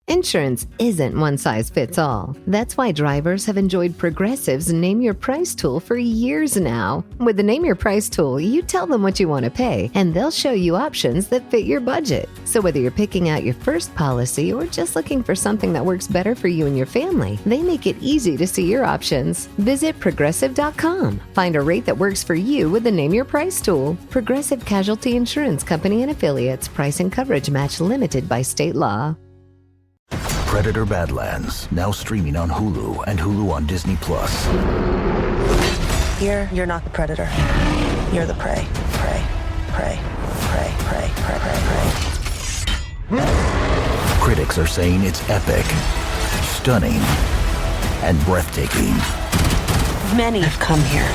Insurance isn't one size fits all. That's why drivers have enjoyed Progressive's Name Your Price tool for years now. With the Name Your Price tool, you tell them what you want to pay, and they'll show you options that fit your budget. So whether you're picking out your first policy or just looking for something that works better for you and your family, they make it easy to see your options. Visit Progressive.com. Find a rate that works for you with the Name Your Price tool. Progressive Casualty Insurance Company and Affiliates. Price and coverage match limited by state law. Predator Badlands, now streaming on Hulu and Hulu on Disney+. Here, you're not the predator. You're the prey. Prey. Prey. Prey. Prey. Prey. Prey. Prey. Critics are saying it's epic, stunning, and breathtaking. Many have come here.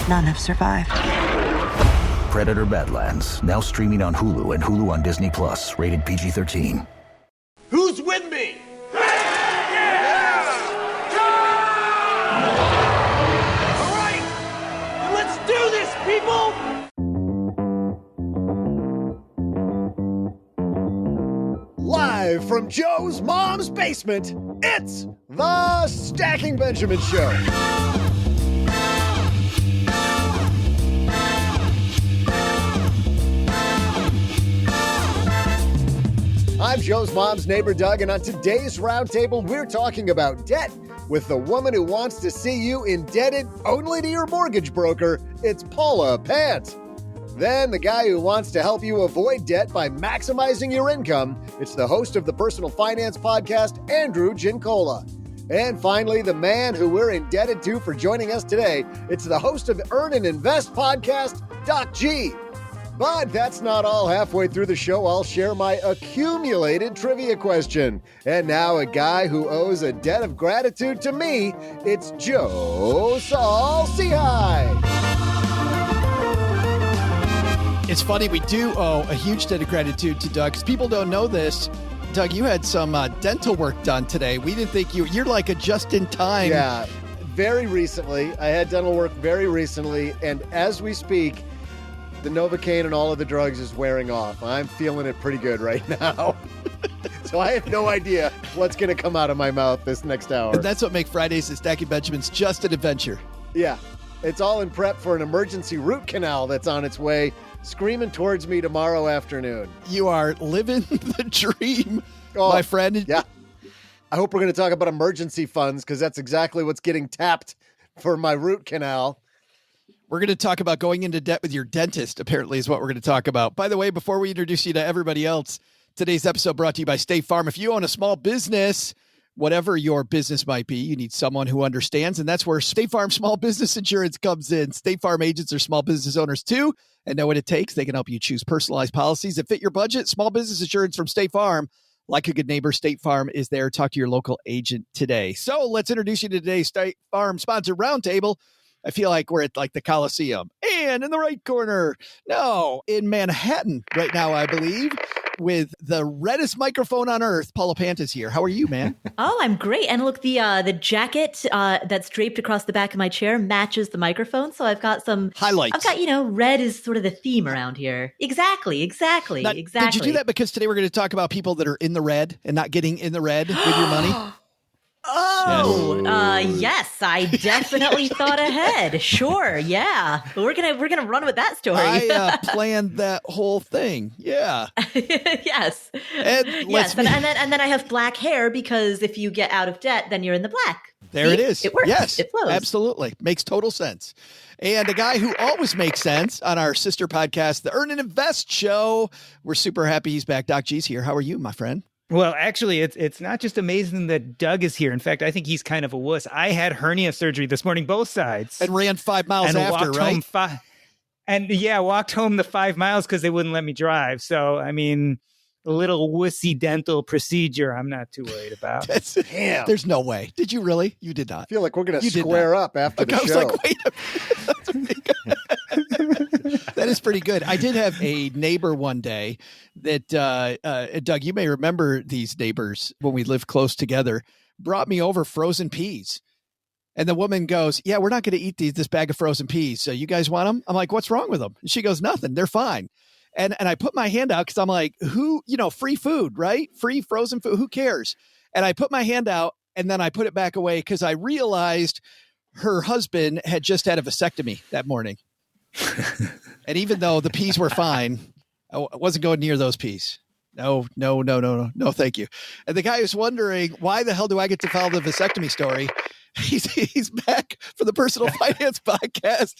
None have survived. Predator Badlands, now streaming on Hulu and Hulu on Disney+. Rated PG-13. Who's with me? Yeah! All right, let's do this, people! Live from Joe's mom's basement, it's the Stacking Benjamin Show. I'm Joe's mom's neighbor, Doug, and on today's roundtable, we're talking about debt with the woman who wants to see you indebted only to your mortgage broker. It's Paula, Pant. Then the guy who wants to help you avoid debt by maximizing your income. It's the host of the personal finance podcast, Andrew Giancola. And finally, the man who we're indebted to for joining us today. It's the host of Earn and Invest podcast, Doc G. But that's not all. Halfway through the show, I'll share my accumulated trivia question. And now a guy who owes a debt of gratitude to me, it's Joe Saul-Sehy. It's funny, we do owe a huge debt of gratitude to Doug, because people don't know this. Doug, you had some dental work done today. We didn't think you're like a just-in-time. Yeah, very recently. I had dental work very recently, and as we speak, the Novocaine and all of the drugs is wearing off. I'm feeling it pretty good right now. So I have no idea what's going to come out of my mouth this next hour. And that's what makes Fridays at Stacking Benjamins just an adventure. Yeah, it's all in prep for an emergency root canal that's on its way, screaming towards me tomorrow afternoon. You are living the dream, my friend. Yeah. I hope we're going to talk about emergency funds, because that's exactly what's getting tapped for my root canal. We're going to talk about going into debt with your dentist, apparently, is what we're going to talk about. By the way, before we introduce you to everybody else, today's episode brought to you by State Farm. If you own a small business, whatever your business might be, you need someone who understands, and that's where State Farm Small Business Insurance comes in. State Farm agents are small business owners too, and know what it takes. They can help you choose personalized policies that fit your budget. Small business insurance from State Farm. Like a good neighbor, State Farm is there. Talk to your local agent today. So let's introduce you to today's State Farm sponsored roundtable. I feel like we're at like the Coliseum. And in the right corner, in Manhattan right now, I believe, with the reddest microphone on earth, Paula Pant is here. How are you, man? Oh, I'm great. And look, the jacket that's draped across the back of my chair matches the microphone. So I've got some highlights. I've got, red is sort of the theme around here. Exactly. Now, did you do that because today we're going to talk about people that are in the red and not getting in the red with your money? Yes, I definitely thought ahead. Sure, yeah. We're gonna run with that story. I planned that whole thing. Yeah. Yes. And then I have black hair, because if you get out of debt, then you're in the black. There See? it is. It works. Yes, it flows. Absolutely. Makes total sense. And a guy who always makes sense on our sister podcast, the Earn and Invest Show. We're super happy he's back. Doc G's here. How are you, my friend? Well, actually, it's not just amazing that Doug is here. In fact, I think he's kind of a wuss. I had hernia surgery this morning, both sides. And ran 5 miles after, right? Walked home the 5 miles because they wouldn't let me drive. So, I mean, a little wussy dental procedure I'm not too worried about. Damn. There's no way. Did you really? You did not. I feel like we're going to square up after the show. I was like, wait a minute. That is pretty good. I did have a neighbor one day that, Doug, you may remember these neighbors when we lived close together, brought me over frozen peas. And the woman goes, yeah, we're not going to eat this bag of frozen peas. So you guys want them? I'm like, what's wrong with them? And she goes, nothing. They're fine. And I put my hand out because I'm like, who, free food, right? Free frozen food. Who cares? And I put my hand out and then I put it back away because I realized her husband had just had a vasectomy that morning. And even though the peas were fine, I wasn't going near those peas. No, thank you. And the guy is wondering, why the hell do I get to follow the vasectomy story? He's back for the Personal Finance Podcast.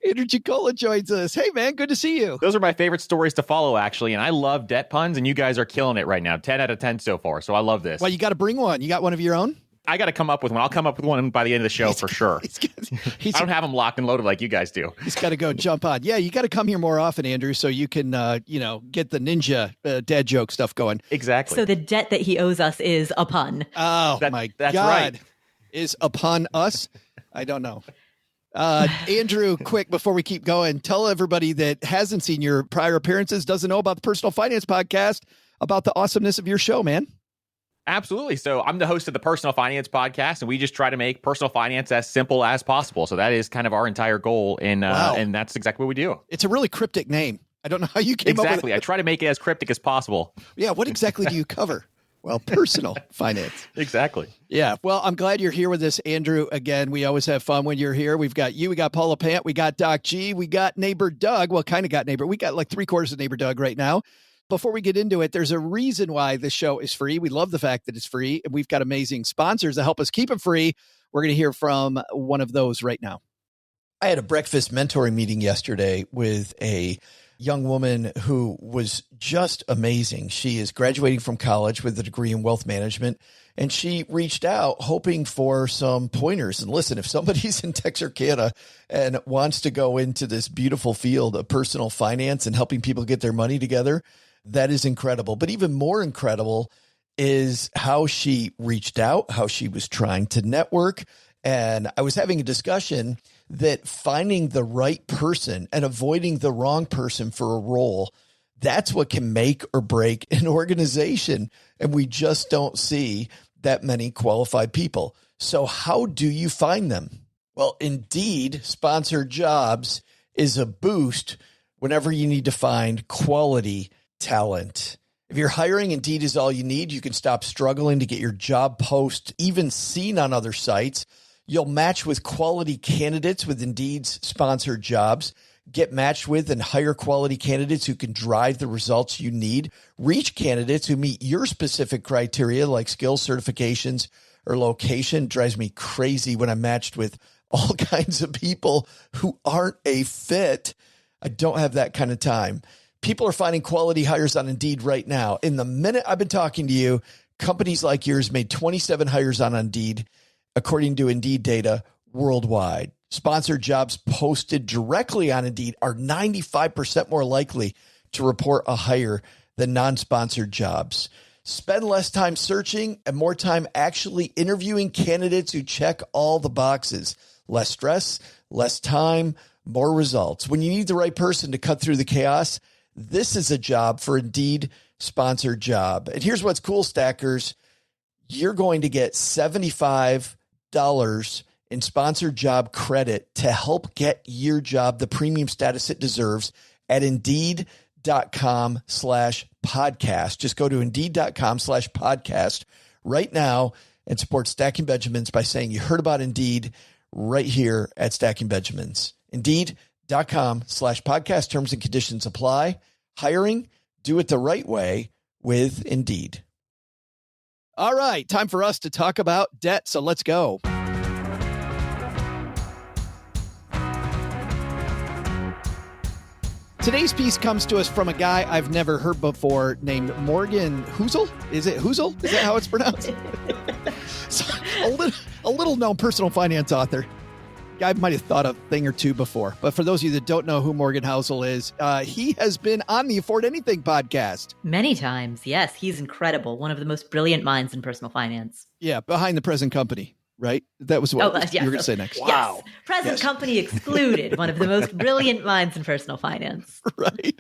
Andrew Giancola joins us. Hey, man, good to see you. Those are my favorite stories to follow, actually. And I love debt puns, and you guys are killing it right now. 10 out of 10 so far. So I love this. Well, you got to bring one. You got one of your own? I got to come up with one. I'll come up with one by the end of the show for sure. I don't have them locked and loaded like you guys do. He's got to go jump on. Yeah, you got to come here more often, Andrew, so you can, get the ninja dad joke stuff going. Exactly. So the debt that he owes us is a pun. Oh, that's God. Right. Is upon us? I don't know. Andrew, quick, before we keep going, tell everybody that hasn't seen your prior appearances, doesn't know about the Personal Finance Podcast, about the awesomeness of your show, man. Absolutely. So I'm the host of the Personal Finance Podcast, and we just try to make personal finance as simple as possible. So that is kind of our entire goal, and that's exactly what we do. It's a really cryptic name. I don't know how you came up with it. Exactly. I try to make it as cryptic as possible. Yeah. What exactly do you cover? Well, personal finance. Exactly. Yeah. Well, I'm glad you're here with us, Andrew. Again, we always have fun when you're here. We've got you. We got Paula Pant. We got Doc G. We got neighbor Doug. Well, kind of got neighbor. We got like 3/4 of neighbor Doug right now. Before we get into it, there's a reason why this show is free. We love the fact that it's free, and we've got amazing sponsors that help us keep it free. We're going to hear from one of those right now. I had a breakfast mentoring meeting yesterday with a young woman who was just amazing. She is graduating from college with a degree in wealth management, and she reached out hoping for some pointers. And listen, if somebody's in Texarkana and wants to go into this beautiful field of personal finance and helping people get their money together, that is incredible. But even more incredible is how she reached out, how she was trying to network. And I was having a discussion that finding the right person and avoiding the wrong person for a role, that's what can make or break an organization. And we just don't see that many qualified people. So how do you find them? Well, Indeed sponsored jobs is a boost whenever you need to find quality talent. If you're hiring, Indeed is all you need. You can stop struggling to get your job post even seen on other sites. You'll match with quality candidates with Indeed's sponsored jobs. Get matched with and hire quality candidates who can drive the results you need. Reach candidates who meet your specific criteria like skills, certifications, or location. It drives me crazy when I'm matched with all kinds of people who aren't a fit. I don't have that kind of time. People are finding quality hires on Indeed right now. In the minute I've been talking to you, companies like yours made 27 hires on Indeed, according to Indeed data worldwide. Sponsored jobs posted directly on Indeed are 95% more likely to report a hire than non-sponsored jobs. Spend less time searching and more time actually interviewing candidates who check all the boxes. Less stress, less time, more results. When you need the right person to cut through the chaos, this is a job for Indeed sponsored job. And here's what's cool, stackers. You're going to get $75 in sponsored job credit to help get your job the premium status it deserves at Indeed.com/podcast. Just go to Indeed.com/podcast right now and support Stacking Benjamins by saying you heard about Indeed right here at Stacking Benjamins. Indeed.com/podcast. Terms and conditions apply. Hiring, do it the right way with Indeed. All right, time for us to talk about debt. So let's go. Today's piece comes to us from a guy I've never heard before named Morgan Housel. Is it Housel? Is that how it's pronounced? So, a little known personal finance author. I might have thought a thing or two before, but for those of you that don't know who Morgan Housel is, he has been on the Afford Anything podcast. Many times, yes. He's incredible. One of the most brilliant minds in personal finance. Yeah, behind the present company, right? That was what you were going to say next. Wow. Yes. Present company excluded. One of the most brilliant minds in personal finance. Right.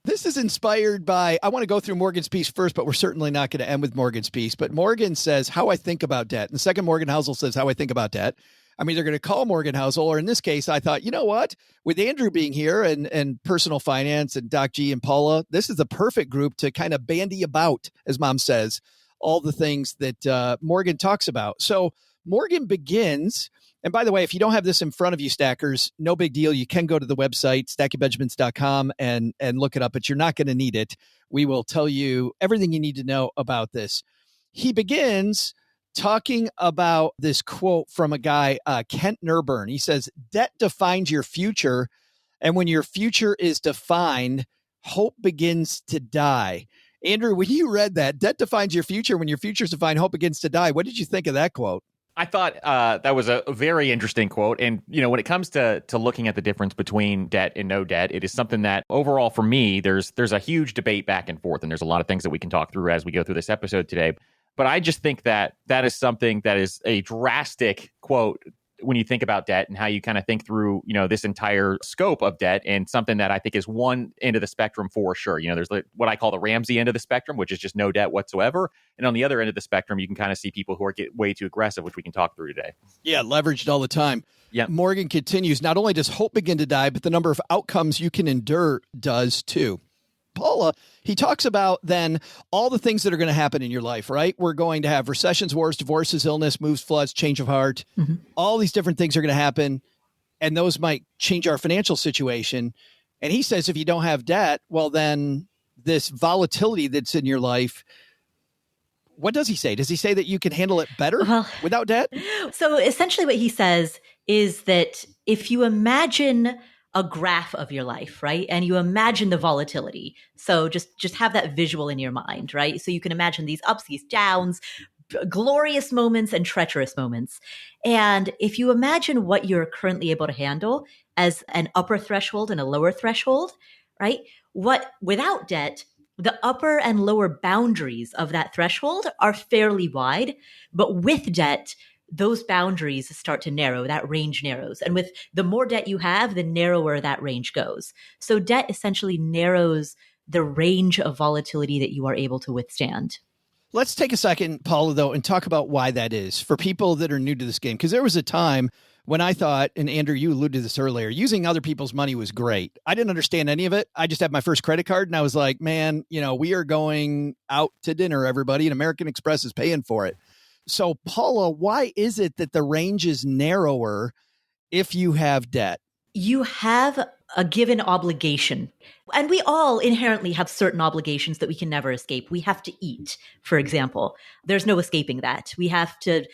This is inspired by, I want to go through Morgan's piece first, but we're certainly not going to end with Morgan's piece. But Morgan says, how I think about debt. And second, Morgan Housel says, how I think about debt. I'm either going to call Morgan Housel, or in this case, I thought, you know what? With Andrew being here and personal finance and Doc G and Paula, this is the perfect group to kind of bandy about, as Mom says, all the things that Morgan talks about. So Morgan begins, and by the way, if you don't have this in front of you, Stackers, no big deal. You can go to the website, stackingbenjamins.com, and look it up, but you're not going to need it. We will tell you everything you need to know about this. He begins talking about this quote from a guy, Kent Nurburn. He says, debt defines your future, and when your future is defined, hope begins to die. Andrew, when you read that, debt defines your future, when your future is defined, hope begins to die, what did you think of that quote? I thought that was a very interesting quote. And, when it comes to looking at the difference between debt and no debt, it is something that overall for me, there's a huge debate back and forth. And there's a lot of things that we can talk through as we go through this episode today. But I just think that is something that is a drastic quote when you think about debt and how you kind of think through, this entire scope of debt, and something that I think is one end of the spectrum for sure. There's what I call the Ramsey end of the spectrum, which is just no debt whatsoever. And on the other end of the spectrum, you can kind of see people who are get way too aggressive, which we can talk through today. Yeah, leveraged all the time. Yeah. Morgan continues, not only does hope begin to die, but the number of outcomes you can endure does too. Paula, he talks about then all the things that are going to happen in your life, right? We're going to have recessions, wars, divorces, illness, moves, floods, change of heart. Mm-hmm. All these different things are going to happen, and those might change our financial situation. And he says if you don't have debt, well, then this volatility that's in your life, what does he say? Does he say that you can handle it better without debt? So essentially what he says is that if you imagine a graph of your life, right? And you imagine the volatility. So just have that visual in your mind, right? So you can imagine these ups, these downs, glorious moments and treacherous moments. And if you imagine what you're currently able to handle as an upper threshold and a lower threshold, right? Without debt, the upper and lower boundaries of that threshold are fairly wide, but with debt, those boundaries start to narrow, that range narrows. And with the more debt you have, the narrower that range goes. So debt essentially narrows the range of volatility that you are able to withstand. Let's take a second, Paula, though, and talk about why that is for people that are new to this game. Because there was a time when I thought, and Andrew, you alluded to this earlier, using other people's money was great. I didn't understand any of it. I just had my first credit card, and I was like, man, we are going out to dinner, everybody, and American Express is paying for it. So, Paula, why is it that the range is narrower if you have debt? You have a given obligation. And we all inherently have certain obligations that we can never escape. We have to eat, for example. There's no escaping that. We have to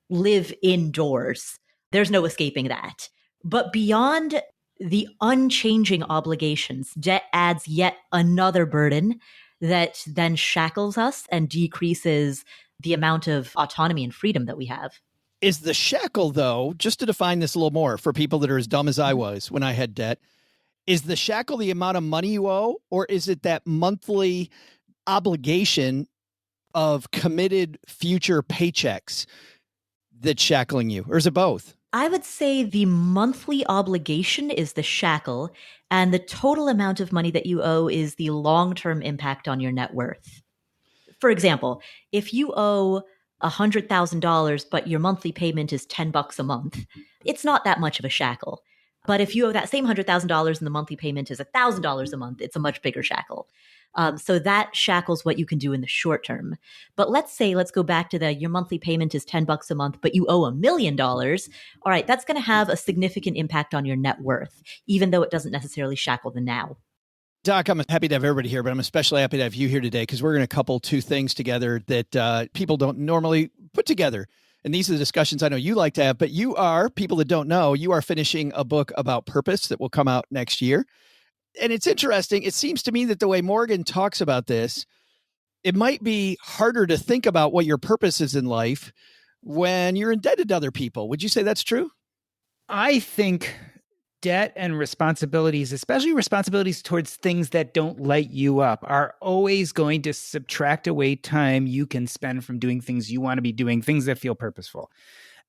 live indoors. There's no escaping that. But beyond the unchanging obligations, debt adds yet another burden that then shackles us and decreases the amount of autonomy and freedom that we have. Is the shackle, though, just to define this a little more for people that are as dumb as I was when I had debt, is the shackle the amount of money you owe, or is it that monthly obligation of committed future paychecks that's shackling you, or is it both? I would say the monthly obligation is the shackle, and the total amount of money that you owe is the long-term impact on your net worth. For example, if you owe $100,000, but your monthly payment is $10 a month, it's not that much of a shackle. But if you owe that same $100,000 and the monthly payment is $1,000 a month, it's a much bigger shackle. So that shackles what you can do in the short term. But let's go back to your monthly payment is $10 a month, but you owe $1 million. All right, that's going to have a significant impact on your net worth, even though it doesn't necessarily shackle the now. Doc, I'm happy to have everybody here, but I'm especially happy to have you here today because we're going to couple two things together that people don't normally put together. And these are the discussions I know you like to have, but you are, people that don't know, you are finishing a book about purpose that will come out next year. And it's interesting. It seems to me that the way Morgan talks about this, it might be harder to think about what your purpose is in life when you're indebted to other people. Would you say that's true? I think debt and responsibilities, especially responsibilities towards things that don't light you up, are always going to subtract away time you can spend from doing things you want to be doing, things that feel purposeful.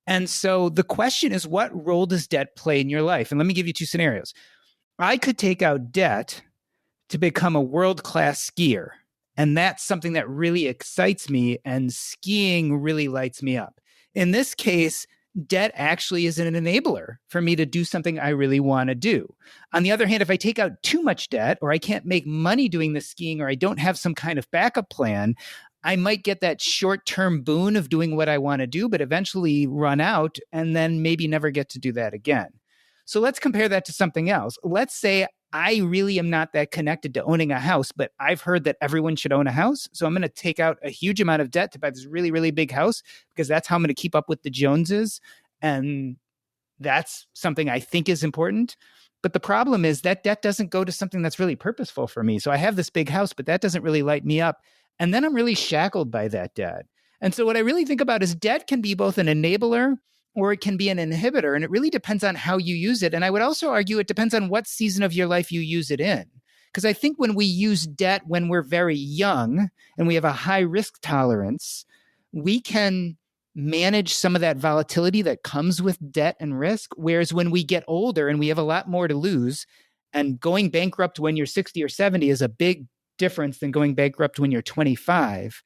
And so the question is, what role does debt play in your life? And let me give you two scenarios. I could take out debt to become a world-class skier, and that's something that really excites me, and skiing really lights me up. In this case, debt actually is an enabler for me to do something I really want to do. On the other hand, if I take out too much debt, or I can't make money doing the skiing, or I don't have some kind of backup plan, I might get that short-term boon of doing what I want to do, but eventually run out and then maybe never get to do that again. So let's compare that to something else. Let's say I really am not that connected to owning a house, but I've heard that everyone should own a house. So I'm going to take out a huge amount of debt to buy this really, really big house because that's how I'm going to keep up with the Joneses. And that's something I think is important. But the problem is that debt doesn't go to something that's really purposeful for me. So I have this big house, but that doesn't really light me up. And then I'm really shackled by that debt. And so what I really think about is debt can be both an enabler or it can be an inhibitor. And it really depends on how you use it. And I would also argue it depends on what season of your life you use it in. Because I think when we use debt when we're very young and we have a high risk tolerance, we can manage some of that volatility that comes with debt and risk. Whereas when we get older and we have a lot more to lose, and going bankrupt when you're 60 or 70 is a big difference than going bankrupt when you're 25.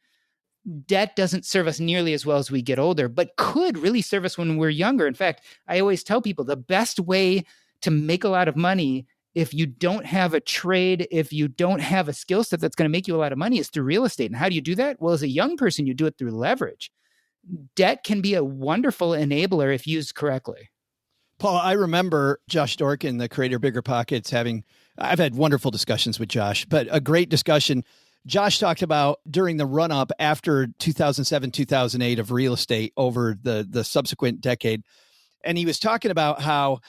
Debt doesn't serve us nearly as well as we get older, but could really serve us when we're younger. In fact, I always tell people the best way to make a lot of money if you don't have a trade, if you don't have a skill set that's going to make you a lot of money is through real estate. And how do you do that? Well, as a young person, you do it through leverage. Debt can be a wonderful enabler if used correctly. Paul, I remember Josh Dorkin, the creator of Bigger Pockets, I've had wonderful discussions with Josh, but a great discussion. Josh talked about during the run up after 2007, 2008 of real estate over the subsequent decade. And he was talking about how,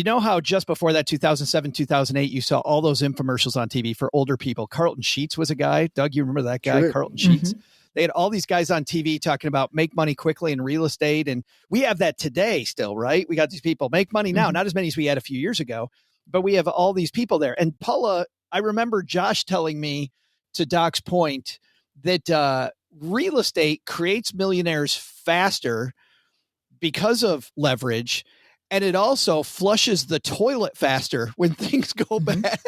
how just before that 2007, 2008, you saw all those infomercials on TV for older people. Carlton Sheets was a guy. Doug, you remember that guy, sure. Carlton Sheets? Mm-hmm. They had all these guys on TV talking about make money quickly in real estate. And we have that today still, right? We got these people make money now, not as many as we had a few years ago, but we have all these people there. And Paula, I remember Josh telling me, to Doc's point, that real estate creates millionaires faster because of leverage. And it also flushes the toilet faster when things go bad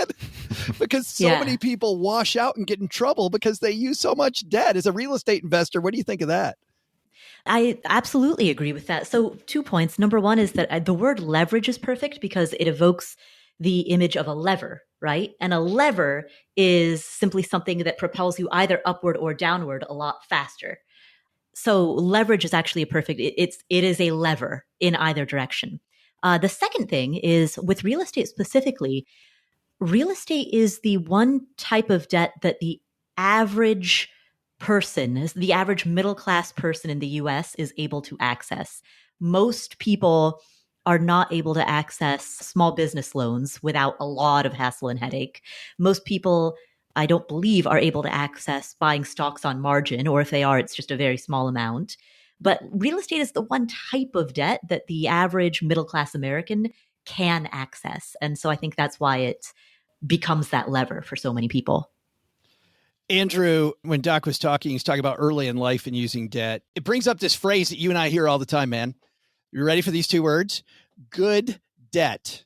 because so many people wash out and get in trouble because they use so much debt. As a real estate investor, what do you think of that? I absolutely agree with that. So 2 points. Number one is that the word leverage is perfect because it evokes the image of a lever, right? And a lever is simply something that propels you either upward or downward a lot faster. So leverage is actually it is a lever in either direction. The second thing is with real estate specifically, real estate is the one type of debt that the average person, the average middle-class person in the US is able to access. Most people are not able to access small business loans without a lot of hassle and headache. Most people, I don't believe, are able to access buying stocks on margin, or if they are, it's just a very small amount. But real estate is the one type of debt that the average middle-class American can access. And so I think that's why it becomes that lever for so many people. Andrew, when Doc was talking, he's talking about early in life and using debt. It brings up this phrase that you and I hear all the time, man. You ready for these two words? Good debt.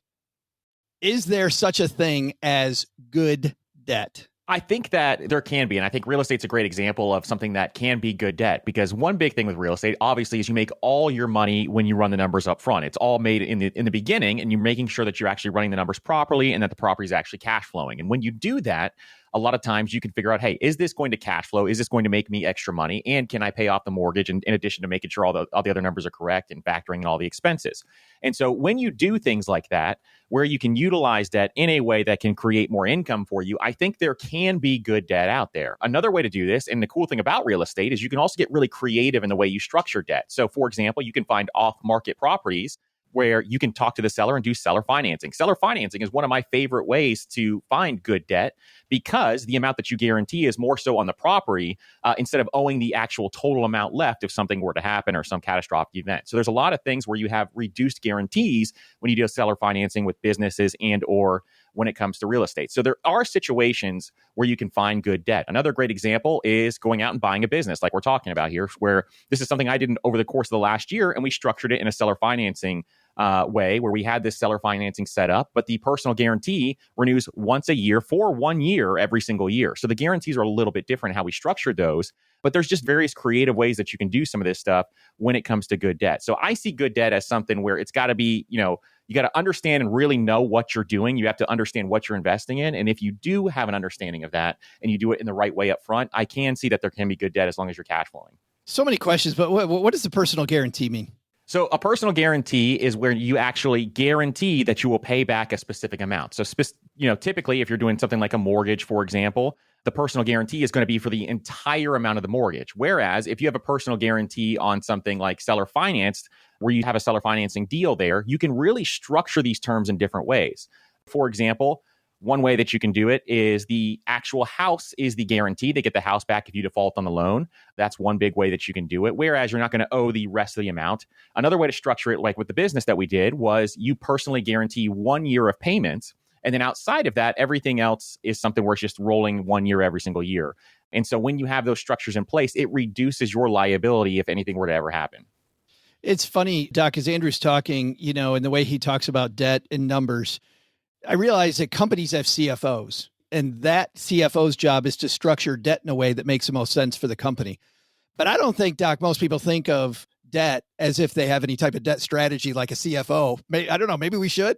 Is there such a thing as good debt? I think that there can be, and I think real estate's a great example of something that can be good debt, because one big thing with real estate, obviously, is you make all your money when you run the numbers up front. It's all made in the beginning, and you're making sure that you're actually running the numbers properly and that the property is actually cash flowing. And when you do that, a lot of times you can figure out, hey, is this going to cash flow? Is this going to make me extra money? And can I pay off the mortgage in addition to making sure all the other numbers are correct and factoring in all the expenses? And so when you do things like that, where you can utilize debt in a way that can create more income for you, I think there can be good debt out there. Another way to do this, and the cool thing about real estate, is you can also get really creative in the way you structure debt. So for example, you can find off-market properties where you can talk to the seller and do seller financing. Seller financing is one of my favorite ways to find good debt, because the amount that you guarantee is more so on the property instead of owing the actual total amount left if something were to happen or some catastrophic event. So there's a lot of things where you have reduced guarantees when you do seller financing with businesses and or when it comes to real estate. So there are situations where you can find good debt. Another great example is going out and buying a business like we're talking about here, where this is something I did over the course of the last year, and we structured it in a seller financing way where we had this seller financing set up, but the personal guarantee renews once a year for 1 year every single year. So the guarantees are a little bit different how we structured those. But there's just various creative ways that you can do some of this stuff when it comes to good debt. So I see good debt as something where it's got to be, you got to understand and really know what you're doing. You have to understand what you're investing in. And if you do have an understanding of that and you do it in the right way up front, I can see that there can be good debt as long as you're cash flowing. So many questions, but what does the personal guarantee mean? So a personal guarantee is where you actually guarantee that you will pay back a specific amount. So, typically if you're doing something like a mortgage, for example, the personal guarantee is going to be for the entire amount of the mortgage. Whereas if you have a personal guarantee on something like seller financed, where you have a seller financing deal there, you can really structure these terms in different ways. For example, one way that you can do it is the actual house is the guarantee. They get the house back if you default on the loan. That's one big way that you can do it, whereas you're not going to owe the rest of the amount. Another way to structure it, like with the business that we did, was you personally guarantee 1 year of payments. And then outside of that, everything else is something where it's just rolling 1 year every single year. And so when you have those structures in place, it reduces your liability if anything were to ever happen. It's funny, Doc, as Andrew's talking, and the way he talks about debt and numbers, I realize that companies have CFOs, and that CFO's job is to structure debt in a way that makes the most sense for the company. But I don't think, Doc, most people think of debt as if they have any type of debt strategy like a CFO. I don't know. Maybe we should.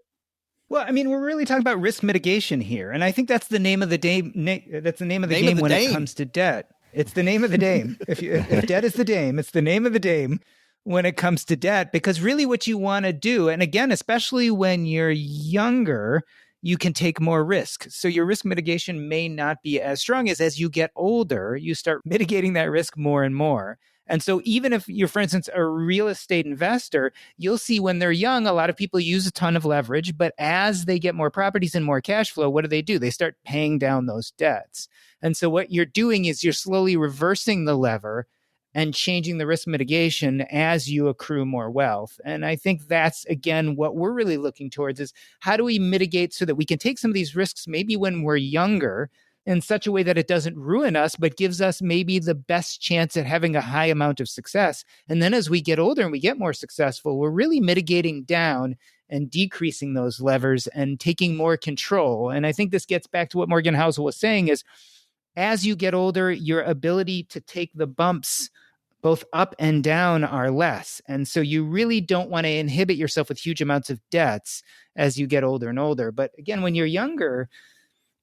Well, I mean, we're really talking about risk mitigation here. And I think that's the name of the game. That's the name of the game when it comes to debt. It's the name of the game. If debt is the dame, it's the name of the dame when it comes to debt, because really what you want to do, and again, especially when you're younger, you can take more risk. So your risk mitigation may not be as strong as you get older, you start mitigating that risk more and more. And so even if you're, for instance, a real estate investor, you'll see when they're young, a lot of people use a ton of leverage, but as they get more properties and more cash flow, what do? They start paying down those debts. And so what you're doing is you're slowly reversing the lever and changing the risk mitigation as you accrue more wealth. And I think that's, again, what we're really looking towards is how do we mitigate so that we can take some of these risks maybe when we're younger in such a way that it doesn't ruin us, but gives us maybe the best chance at having a high amount of success. And then as we get older and we get more successful, we're really mitigating down and decreasing those levers and taking more control. And I think this gets back to what Morgan Housel was saying is, as you get older, your ability to take the bumps both up and down are less. And so you really don't want to inhibit yourself with huge amounts of debts as you get older and older. But again, when you're younger,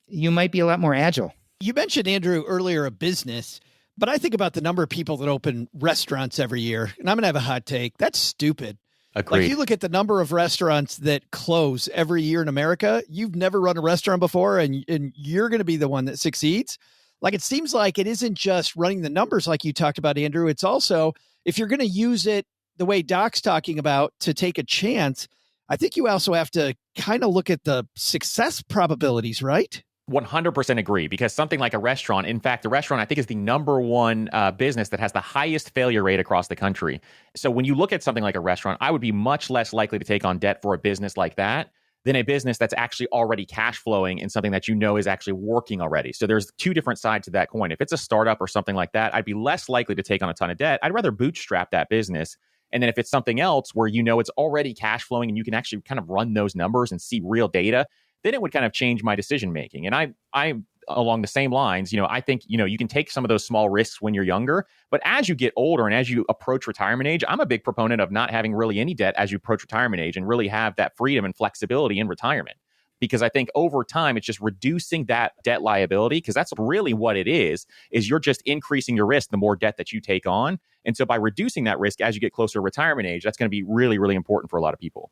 you might be a lot more agile. You mentioned, Andrew, earlier a business, but I think about the number of people that open restaurants every year, and I'm going to have a hot take. That's stupid. Agreed. Like you look at the number of restaurants that close every year in America, you've never run a restaurant before, and you're going to be the one that succeeds. Like, it seems like it isn't just running the numbers like you talked about, Andrew. It's also, if you're going to use it the way Doc's talking about to take a chance, I think you also have to kind of look at the success probabilities, right? 100% agree, because something like a restaurant, in fact, the restaurant, I think, is the number one business that has the highest failure rate across the country. So when you look at something like a restaurant, I would be much less likely to take on debt for a business like that than a business that's actually already cash flowing and something that you know is actually working already. So there's two different sides to that coin. If it's a startup or something like that, I'd be less likely to take on a ton of debt. I'd rather bootstrap that business. And then if it's something else where you know it's already cash flowing and you can actually kind of run those numbers and see real data, then it would kind of change my decision making. And I along the same lines, I think, you can take some of those small risks when you're younger, but as you get older and as you approach retirement age, I'm a big proponent of not having really any debt as you approach retirement age and really have that freedom and flexibility in retirement. Because I think over time, it's just reducing that debt liability, because that's really what it is you're just increasing your risk the more debt that you take on. And so by reducing that risk as you get closer to retirement age, that's going to be really, really important for a lot of people.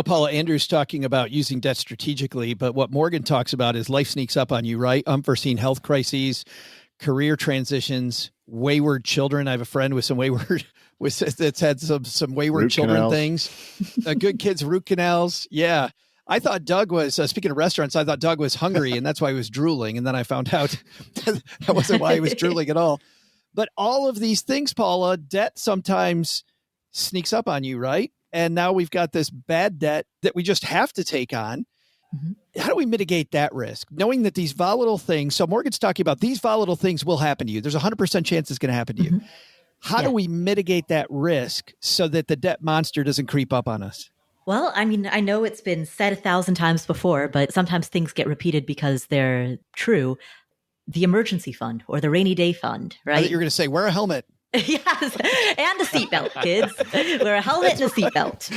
Paula, Andrew's talking about using debt strategically, but what Morgan talks about is life sneaks up on you, right? Unforeseen health crises, career transitions, wayward children. I have a friend with some that's had some wayward root children canals. Things. Good kids, root canals. Yeah. I thought Doug was, speaking of restaurants, I thought Doug was hungry and that's why he was drooling. And then I found out that wasn't why he was drooling at all. But all of these things, Paula, debt sometimes sneaks up on you, right? And now we've got this bad debt that we just have to take on. Mm-hmm. How do we mitigate that risk? Knowing that these volatile things, so Morgan's talking about these volatile things will happen to you. There's 100% chance it's going to happen to you. Mm-hmm. How do we mitigate that risk so that the debt monster doesn't creep up on us? Well, I mean, I know it's been said 1,000 times before, but sometimes things get repeated because they're true. the emergency fund or the rainy day fund, I right? thought you were going to say, wear a helmet. Yes, and a seatbelt, kids. Wear a helmet and a seatbelt.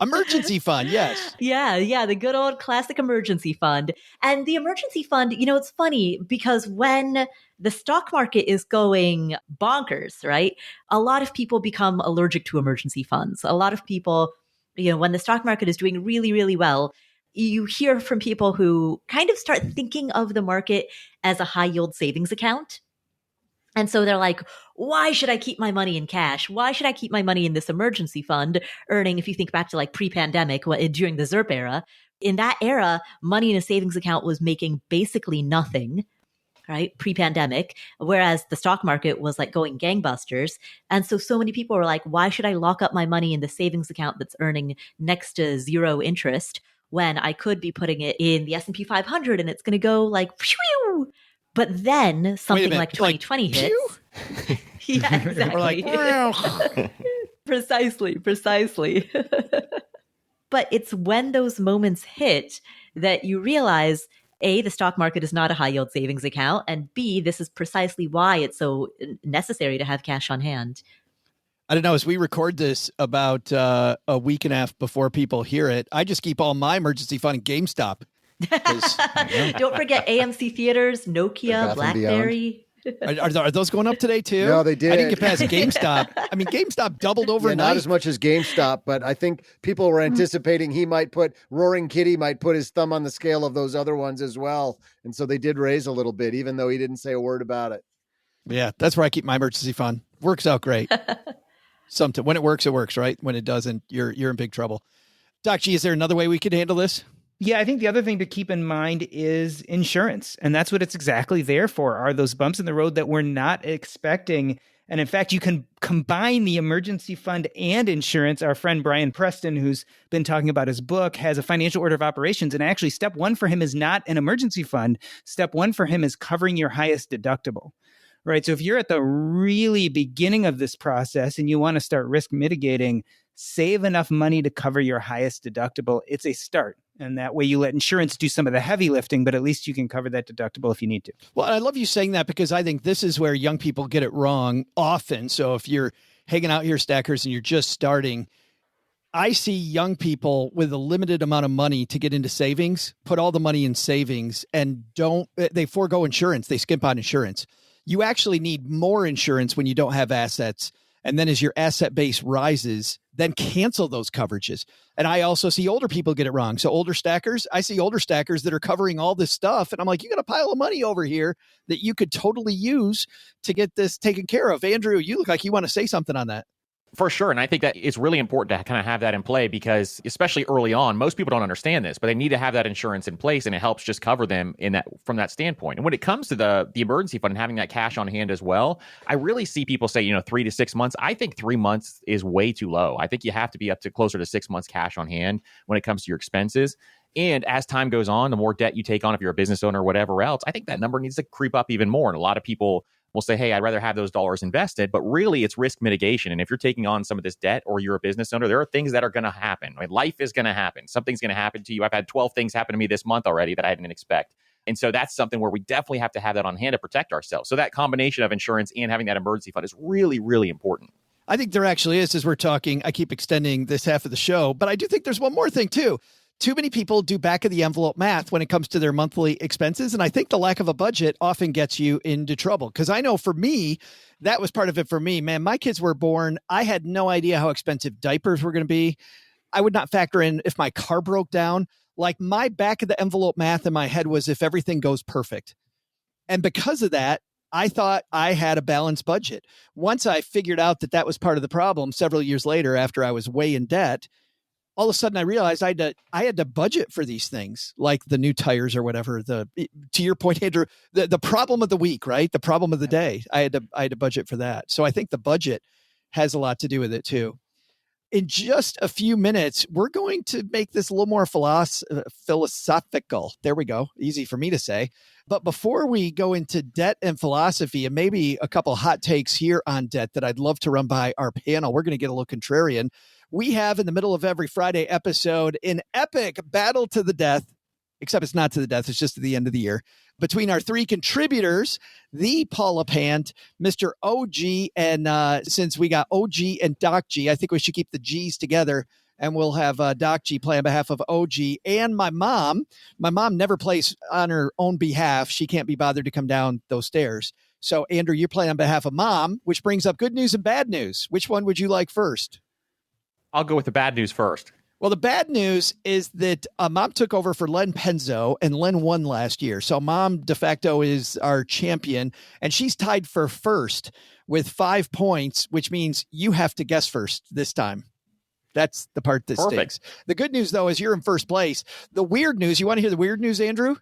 Emergency fund, yes. Yeah, the good old classic emergency fund. And the emergency fund, it's funny because when the stock market is going bonkers, right? A lot of people become allergic to emergency funds. A lot of people, when the stock market is doing really, really well, you hear from people who kind of start thinking of the market as a high yield savings account. And so they're like, why should I keep my money in cash? Why should I keep my money in this emergency fund earning, if you think back to like pre-pandemic during the ZERP era, in that era, money in a savings account was making basically nothing, right? Pre-pandemic, whereas the stock market was like going gangbusters. And so many people were like, why should I lock up my money in the savings account that's earning next to zero interest when I could be putting it in the S&P 500 and it's going to go like, phew. But then something like 2020 hits. Yeah, exactly. We're like, well. Precisely. But it's when those moments hit that you realize, A, the stock market is not a high yield savings account, and B, this is precisely why it's so necessary to have cash on hand. I don't know, as we record this about a week and a half before people hear it, I just keep all my emergency fund in GameStop. Don't forget AMC Theaters, Nokia, BlackBerry. Are those going up today too? No, they did. I didn't get past GameStop. I mean, GameStop doubled overnight. Yeah, not as much as GameStop, but I think people were anticipating Roaring Kitty might put his thumb on the scale of those other ones as well. And so they did raise a little bit, even though he didn't say a word about it. Yeah, that's where I keep my emergency fund. Works out great. When it works, right? When it doesn't, you're in big trouble. Doc G, is there another way we could handle this? Yeah, I think the other thing to keep in mind is insurance. And that's what it's exactly there for, are those bumps in the road that we're not expecting. And in fact, you can combine the emergency fund and insurance. Our friend Brian Preston, who's been talking about his book, has a financial order of operations. And actually, step one for him is not an emergency fund. Step one for him is covering your highest deductible. Right. So if you're at the really beginning of this process and you want to start risk mitigating, save enough money to cover your highest deductible. It's a start. And that way you let insurance do some of the heavy lifting, but at least you can cover that deductible if you need to. Well, I love you saying that because I think this is where young people get it wrong often. So if you're hanging out here, Stackers, and you're just starting, I see young people with a limited amount of money to get into savings, put all the money in savings, and they forego insurance. They skimp on insurance. You actually need more insurance when you don't have assets. And then as your asset base rises, then cancel those coverages. And I also see older people get it wrong. So I see older stackers that are covering all this stuff. And I'm like, you got a pile of money over here that you could totally use to get this taken care of. Andrew, you look like you want to say something on that. For sure. And I think that it's really important to kind of have that in play because especially early on, most people don't understand this, but they need to have that insurance in place and it helps just cover them from that standpoint. And when it comes to the emergency fund and having that cash on hand as well, I really see people say, 3 to 6 months. I think 3 months is way too low. I think you have to be up to closer to 6 months cash on hand when it comes to your expenses. And as time goes on, the more debt you take on if you're a business owner or whatever else, I think that number needs to creep up even more. And a lot of people will say, hey, I'd rather have those dollars invested, but really it's risk mitigation. And if you're taking on some of this debt or you're a business owner, there are things that are going to happen. Right? Life is going to happen. Something's going to happen to you. I've had 12 things happen to me this month already that I didn't expect. And so that's something where we definitely have to have that on hand to protect ourselves. So that combination of insurance and having that emergency fund is really, really important. I think there actually is, as we're talking, I keep extending this half of the show, but I do think there's one more thing too. Too many people do back of the envelope math when it comes to their monthly expenses. And I think the lack of a budget often gets you into trouble. Because I know for me, that was part of it for me. Man, my kids were born. I had no idea how expensive diapers were going to be. I would not factor in if my car broke down. Like my back of the envelope math in my head was if everything goes perfect. And because of that, I thought I had a balanced budget. Once I figured out that was part of the problem several years later after I was way in debt, all of a sudden I realized I had to budget for these things like the new tires or whatever. To your point, Andrew, the problem of the week, right? The problem of the day. I had to budget for that. So I think the budget has a lot to do with it too. In just a few minutes, we're going to make this a little more philosophical. There we go. Easy for me to say. But before we go into debt and philosophy and maybe a couple hot takes here on debt that I'd love to run by our panel, we're going to get a little contrarian. We have in the middle of every Friday episode an epic battle to the death except it's not to the death. It's just at the end of the year. Between our three contributors, the Paula Pant, Mr. OG, and since we got OG and Doc G, I think we should keep the G's together, and we'll have Doc G play on behalf of OG and my mom. My mom never plays on her own behalf. She can't be bothered to come down those stairs. So, Andrew, you're playing on behalf of Mom, which brings up good news and bad news. Which one would you like first? I'll go with the bad news first. Well, the bad news is that Mom took over for Len Penzo, and Len won last year. So Mom de facto is our champion, and she's tied for first with 5 points, which means you have to guess first this time. That's the part that stinks. The good news, though, is you're in first place. The weird news, you want to hear the weird news, Andrew?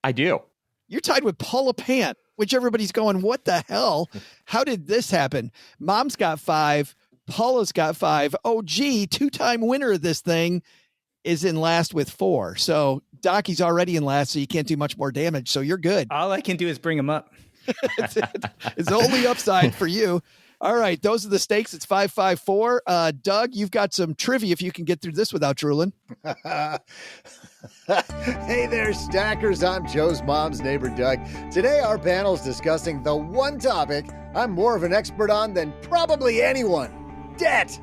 I do. You're tied with Paula Pant, which everybody's going, what the hell? How did this happen? Mom's got 5. Paula's got 5. OG, two-time winner of this thing, is in last with 4. So Docky's already in last, so you can't do much more damage. So you're good. All I can do is bring him up. It's only upside for you. All right, those are the stakes. It's 5-5-4. Doug, you've got some trivia if you can get through this without drooling. Hey there, stackers. I'm Joe's mom's neighbor, Doug. Today, our panel is discussing the one topic I'm more of an expert on than probably anyone: debt.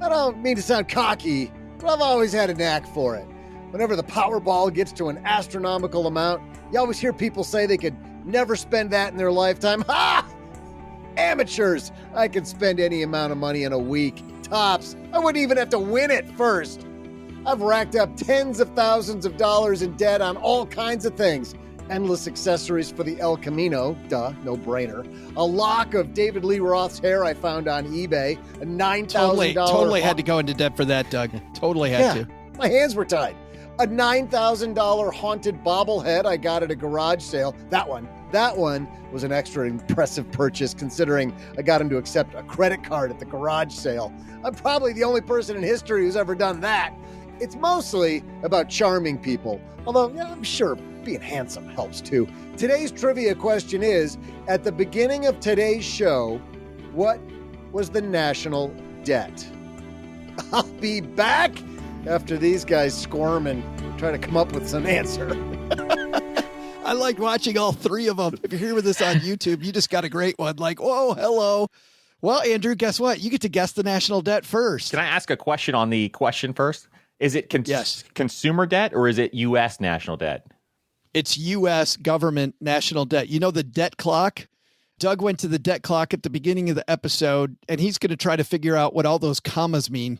I don't mean to sound cocky, but I've always had a knack for it. Whenever the Powerball gets to an astronomical amount, you always hear people say they could never spend that in their lifetime. Ha! Amateurs! I could spend any amount of money in a week. Tops. I wouldn't even have to win it first. I've racked up tens of thousands of dollars in debt on all kinds of things. Endless accessories for the El Camino, duh, no brainer. A lock of David Lee Roth's hair I found on eBay, a $9,000... Totally had to go into debt for that, Doug. Totally had to. My hands were tied. A $9,000 haunted bobblehead I got at a garage sale. That one was an extra impressive purchase considering I got him to accept a credit card at the garage sale. I'm probably the only person in history who's ever done that. It's mostly about charming people, although I'm sure being handsome helps too. Today's trivia question is, at the beginning of today's show, what was the national debt? I'll be back after these guys squirm and try to come up with some answer. I like watching all three of them. If you're here with us on YouTube, you just got a great one. Like, whoa, hello. Well, Andrew, guess what? You get to guess the national debt first. Can I ask a question on the question first? Is it yes. consumer debt or is it U.S. national debt? It's U.S. government national debt. You know the debt clock? Doug went to the debt clock at the beginning of the episode, and he's going to try to figure out what all those commas mean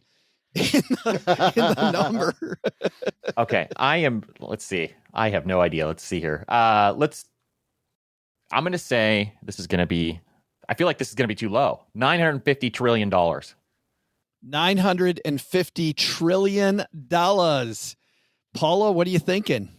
in the number. Okay, let's see. I have no idea. Let's see here. I'm going to say this is going to be, I feel like this is going to be too low. $950 trillion. $950 trillion. Paula, what are you thinking?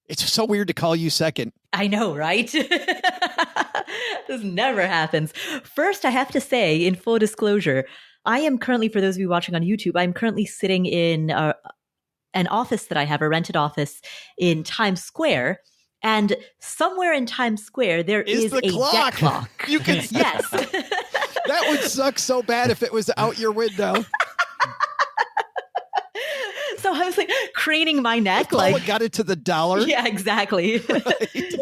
It's so weird to call you second. I know, right? This never happens. First, I have to say, in full disclosure, I am currently, for those of you watching on YouTube, I'm currently sitting in an office that I have, a rented office in Times Square. And somewhere in Times Square, there is a debt clock. You can yes. That would suck so bad if it was out your window. So I was like craning my neck. Paula got it to the dollar. Yeah, exactly. Right.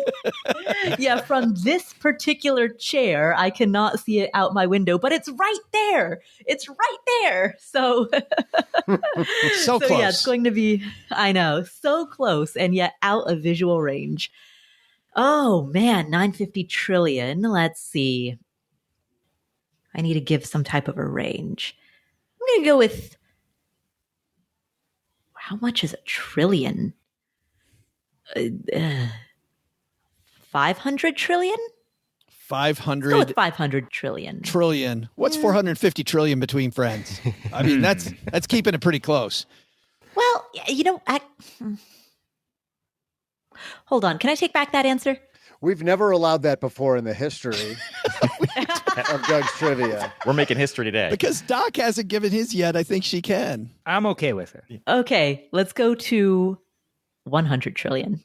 Yeah, from this particular chair, I cannot see it out my window, but it's right there. It's right there. So, so close. Yeah, it's going to be, I know, so close and yet out of visual range. Oh man, 950 trillion. Let's see. I need to give some type of a range. I'm going to go with, how much is a trillion? 500 trillion? 500. Let's go with 500 trillion. Trillion. What's 450 trillion between friends? I mean, that's keeping it pretty close. Well, hold on. Can I take back that answer? We've never allowed that before in the history of Doug's trivia. We're making history today. Because Doc hasn't given his yet. I think she can. I'm okay with it. Okay, let's go to 100 trillion.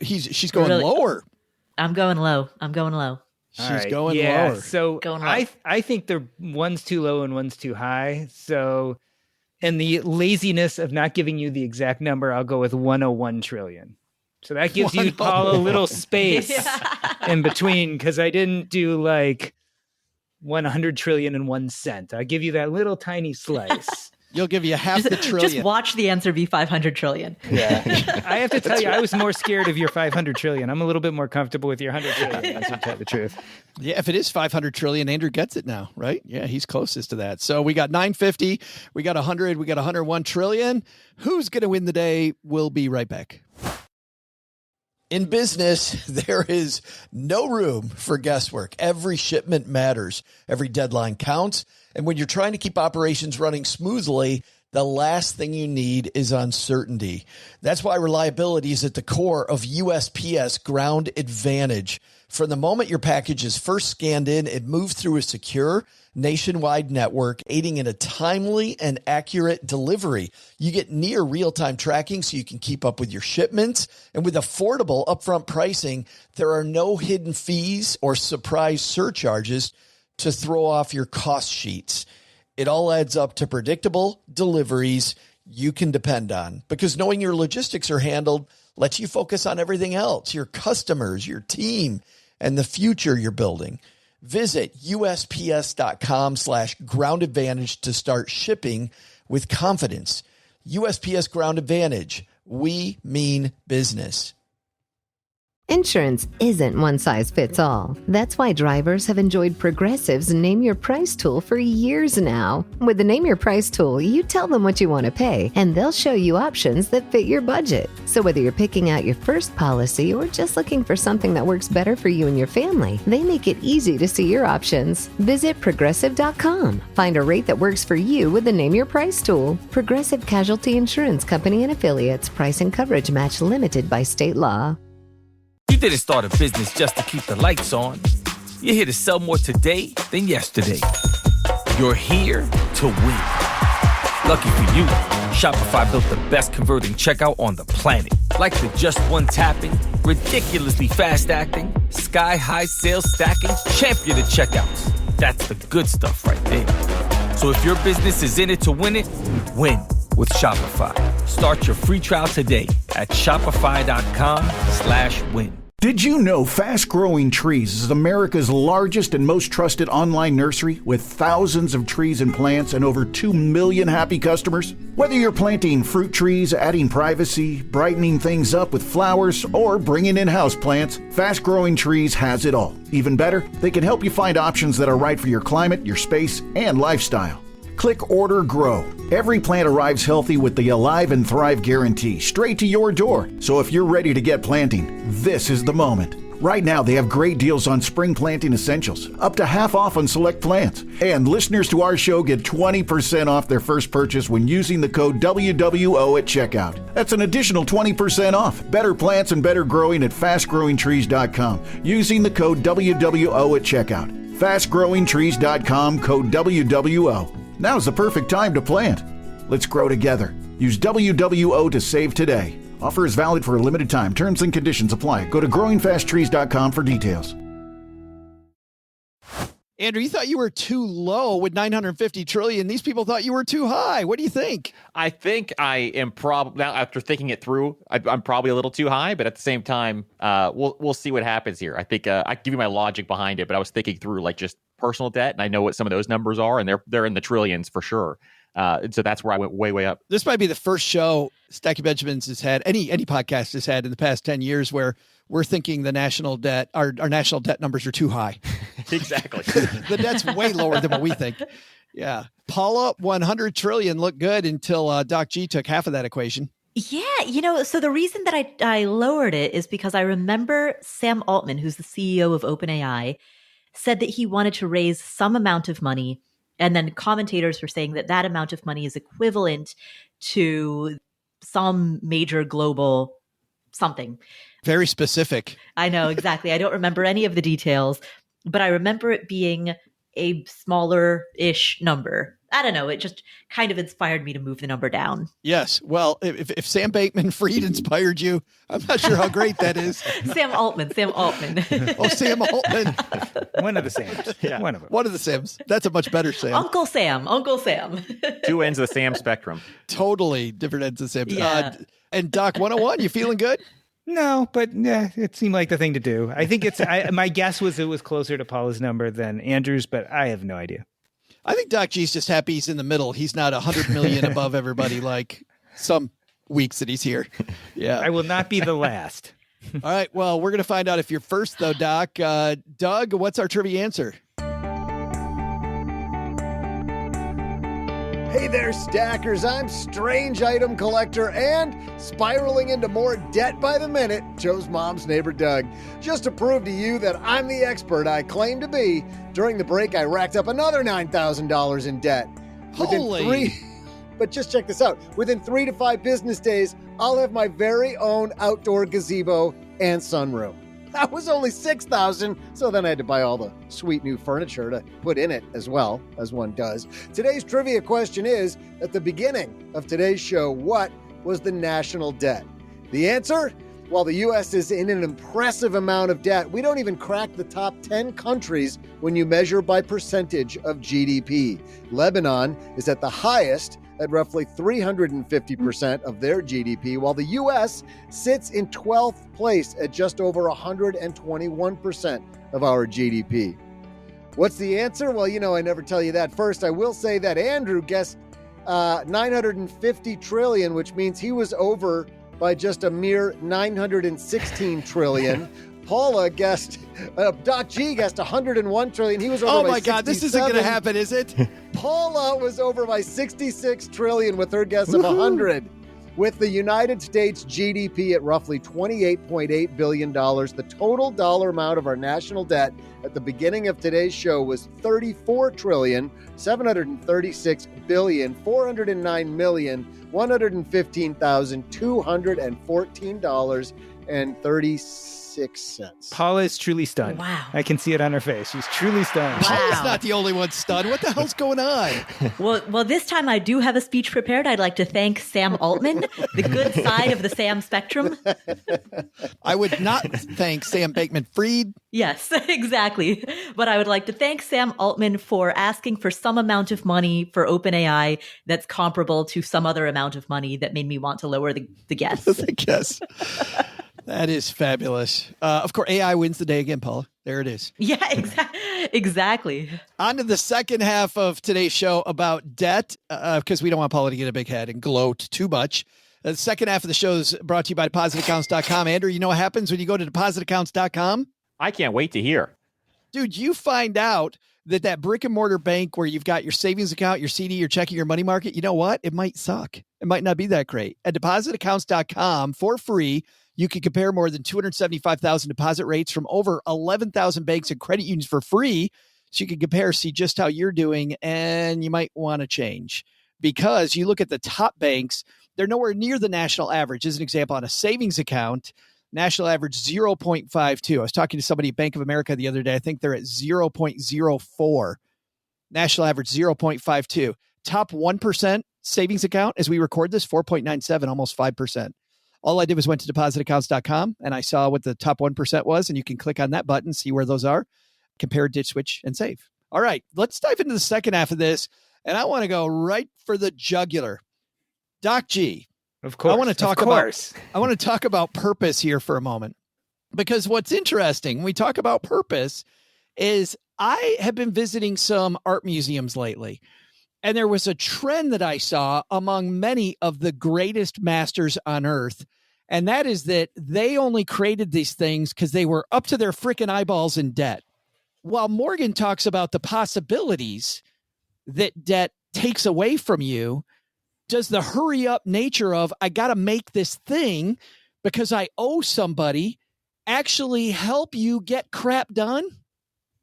She's going lower. I'm going low. She's going lower. So going low. I think one's too low and one's too high. So, and the laziness of not giving you the exact number, I'll go with 101 trillion. So that gives you, Paula, a little space in between, because I didn't do like 100 trillion and 1 cent. I'll give you that little tiny slice. You'll give you half the trillion. Just watch the answer be 500 trillion. Yeah. I have to tell you, I was more scared of your 500 trillion. I'm a little bit more comfortable with your 100 trillion. That's to tell the truth. Yeah, if it is 500 trillion, Andrew gets it now, right? Yeah, he's closest to that. So we got 950, we got 100, we got 101 trillion. Who's going to win the day? We'll be right back. In business, there is no room for guesswork. Every shipment matters. Every deadline counts. And when you're trying to keep operations running smoothly, the last thing you need is uncertainty. That's why reliability is at the core of USPS Ground Advantage. From the moment your package is first scanned in, it moves through a secure nationwide network, aiding in a timely and accurate delivery. You get near real-time tracking so you can keep up with your shipments. And with affordable upfront pricing, there are no hidden fees or surprise surcharges to throw off your cost sheets. It all adds up to predictable deliveries you can depend on, because knowing your logistics are handled lets you focus on everything else, your customers, your team, and the future you're building. Visit USPS.com/Ground Advantage to start shipping with confidence. USPS Ground Advantage. We mean business. Insurance isn't one size fits all. That's why drivers have enjoyed Progressive's Name Your Price tool for years now. With the Name Your Price tool, you tell them what you want to pay, and they'll show you options that fit your budget. So whether you're picking out your first policy or just looking for something that works better for you and your family, they make it easy to see your options. Visit Progressive.com. Find a rate that works for you with the Name Your Price tool. Progressive Casualty Insurance Company and Affiliates. Price and coverage match limited by state law. You didn't start a business just to keep the lights on. You're here to sell more today than yesterday. You're here to win. Lucky for you, Shopify built the best converting checkout on the planet. Like the just one tapping, ridiculously fast acting, sky-high sales stacking, champion of checkouts. That's the good stuff right there. So if your business is in it to win it, win with Shopify. Start your free trial today at shopify.com/win. Did you know Fast Growing Trees is America's largest and most trusted online nursery with thousands of trees and plants and over 2 million happy customers? Whether you're planting fruit trees, adding privacy, brightening things up with flowers, or bringing in houseplants, Fast Growing Trees has it all. Even better, they can help you find options that are right for your climate, your space, and lifestyle. Click Order Grow. Every plant arrives healthy with the Alive and Thrive guarantee straight to your door. So if you're ready to get planting, this is the moment. Right now, they have great deals on spring planting essentials, up to half off on select plants. And listeners to our show get 20% off their first purchase when using the code WWO at checkout. That's an additional 20% off. Better plants and better growing at fastgrowingtrees.com using the code WWO at checkout. Fastgrowingtrees.com, code WWO. Now's the perfect time to plant. Let's grow together. Use WWO to save today. Offer is valid for a limited time. Terms and conditions apply. Go to growingfasttrees.com for details. Andrew, you thought you were too low with 950 trillion. These people thought you were too high. What do you think? I think I am probably, now after thinking it through, I'm probably a little too high, but at the same time, we'll see what happens here. I think I give you my logic behind it, but I was thinking through like just personal debt, and I know what some of those numbers are, and they're in the trillions for sure. And so that's where I went way up. This might be the first show Stacky Benjamins has had, any podcast has had in the past 10 years where we're thinking the national debt, our national debt numbers are too high. Exactly. The debt's way lower than what we think. Yeah. Paula, 100 trillion looked good until Doc G took half of that equation. Yeah, so the reason that I lowered it is because I remember Sam Altman, who's the CEO of OpenAI, said that he wanted to raise some amount of money. And then commentators were saying that that amount of money is equivalent to some major global something. Very specific. I know, exactly. I don't remember any of the details, but I remember it being a smaller-ish number. I don't know. It just kind of inspired me to move the number down. Yes. Well, if Sam Bankman-Fried inspired you, I'm not sure how great that is. Sam Altman. Oh, Sam Altman. One of the Sams. Yeah. One of them. One of the Sams. That's a much better Sam. Uncle Sam. Two ends of the Sam spectrum. Totally different ends of Sam. Yeah. And Doc 101, you feeling good? No, but yeah, it seemed like the thing to do. I think my guess was it was closer to Paula's number than Andrew's, but I have no idea. I think Doc G's just happy he's in the middle. He's not 100 million above everybody like some weeks that he's here. Yeah. I will not be the last. All right. Well, we're going to find out if you're first, though, Doc. Doug, what's our trivia answer? Hey there, stackers. I'm strange item collector and spiraling into more debt by the minute, Joe's mom's neighbor Doug. Just to prove to you that I'm the expert I claim to be, during the break I racked up another $9,000 in debt. But just check this out. Within 3 to 5 business days, I'll have my very own outdoor gazebo and sunroom. That was only $6,000, so then I had to buy all the sweet new furniture to put in it as well, as one does. Today's trivia question is, at the beginning of today's show, what was the national debt? The answer? While the U.S. is in an impressive amount of debt, we don't even crack the top 10 countries when you measure by percentage of GDP. Lebanon is at the highest at roughly 350% of their GDP, while the U.S. sits in 12th place at just over 121% of our GDP. What's the answer? Well, I never tell you that. First, I will say that Andrew guessed 950 trillion, which means he was over by just a mere 916 trillion. Paula guessed, Doc G guessed 101 trillion. He was over by 67. Oh my God, this isn't going to happen, is it? Paula was over by 66 trillion with her guess of 100. With the United States GDP at roughly $28.8 billion, the total dollar amount of our national debt at the beginning of today's show was $34,736,409,115,214.36. Paula is truly stunned. Wow. I can see it on her face. She's truly stunned. Wow. Paula's not the only one stunned. What the hell's going on? Well, this time I do have a speech prepared. I'd like to thank Sam Altman, the good side of the Sam spectrum. I would not thank Sam Bankman-Fried. Yes, exactly. But I would like to thank Sam Altman for asking for some amount of money for OpenAI that's comparable to some other amount of money that made me want to lower the guess. The guess. That is fabulous. Of course, AI wins the day again, Paula. There it is. Yeah, exactly. On to the second half of today's show about debt, because we don't want Paula to get a big head and gloat too much. The second half of the show is brought to you by depositaccounts.com. Andrew, you know what happens when you go to depositaccounts.com? I can't wait to hear. Dude, you find out that brick and mortar bank where you've got your savings account, your CD, your checking, your money market, you know what? It might suck. It might not be that great. At depositaccounts.com for free, you can compare more than 275,000 deposit rates from over 11,000 banks and credit unions for free. So you can compare, see just how you're doing, and you might want to change. Because you look at the top banks, they're nowhere near the national average. As an example, on a savings account, national average 0.52. I was talking to somebody at Bank of America the other day. I think they're at 0.04. National average 0.52. Top 1% savings account, as we record this, 4.97, almost 5%. All I did was went to depositaccounts.com and I saw what the top 1% was, and you can click on that button, see where those are, compare, ditch, switch, and save. All right, let's dive into the second half of this, and I want to go right for the jugular. Doc G. Of course. I want to talk about purpose here for a moment, because what's interesting when we talk about purpose is I have been visiting some art museums lately. And there was a trend that I saw among many of the greatest masters on earth. And that is that they only created these things because they were up to their freaking eyeballs in debt. While Morgan talks about the possibilities that debt takes away from you, does the hurry up nature of, I got to make this thing because I owe somebody, actually help you get crap done?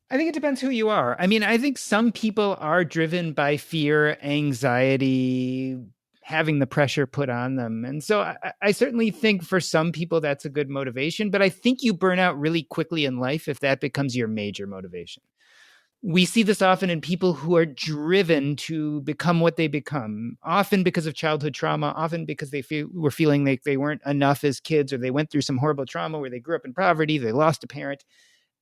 I think it depends who you are. I mean, I think some people are driven by fear, anxiety, having the pressure put on them. And so I certainly think for some people that's a good motivation, but I think you burn out really quickly in life if that becomes your major motivation. We see this often in people who are driven to become what they become, often because of childhood trauma, often because they were feeling like they weren't enough as kids, or they went through some horrible trauma where they grew up in poverty, they lost a parent.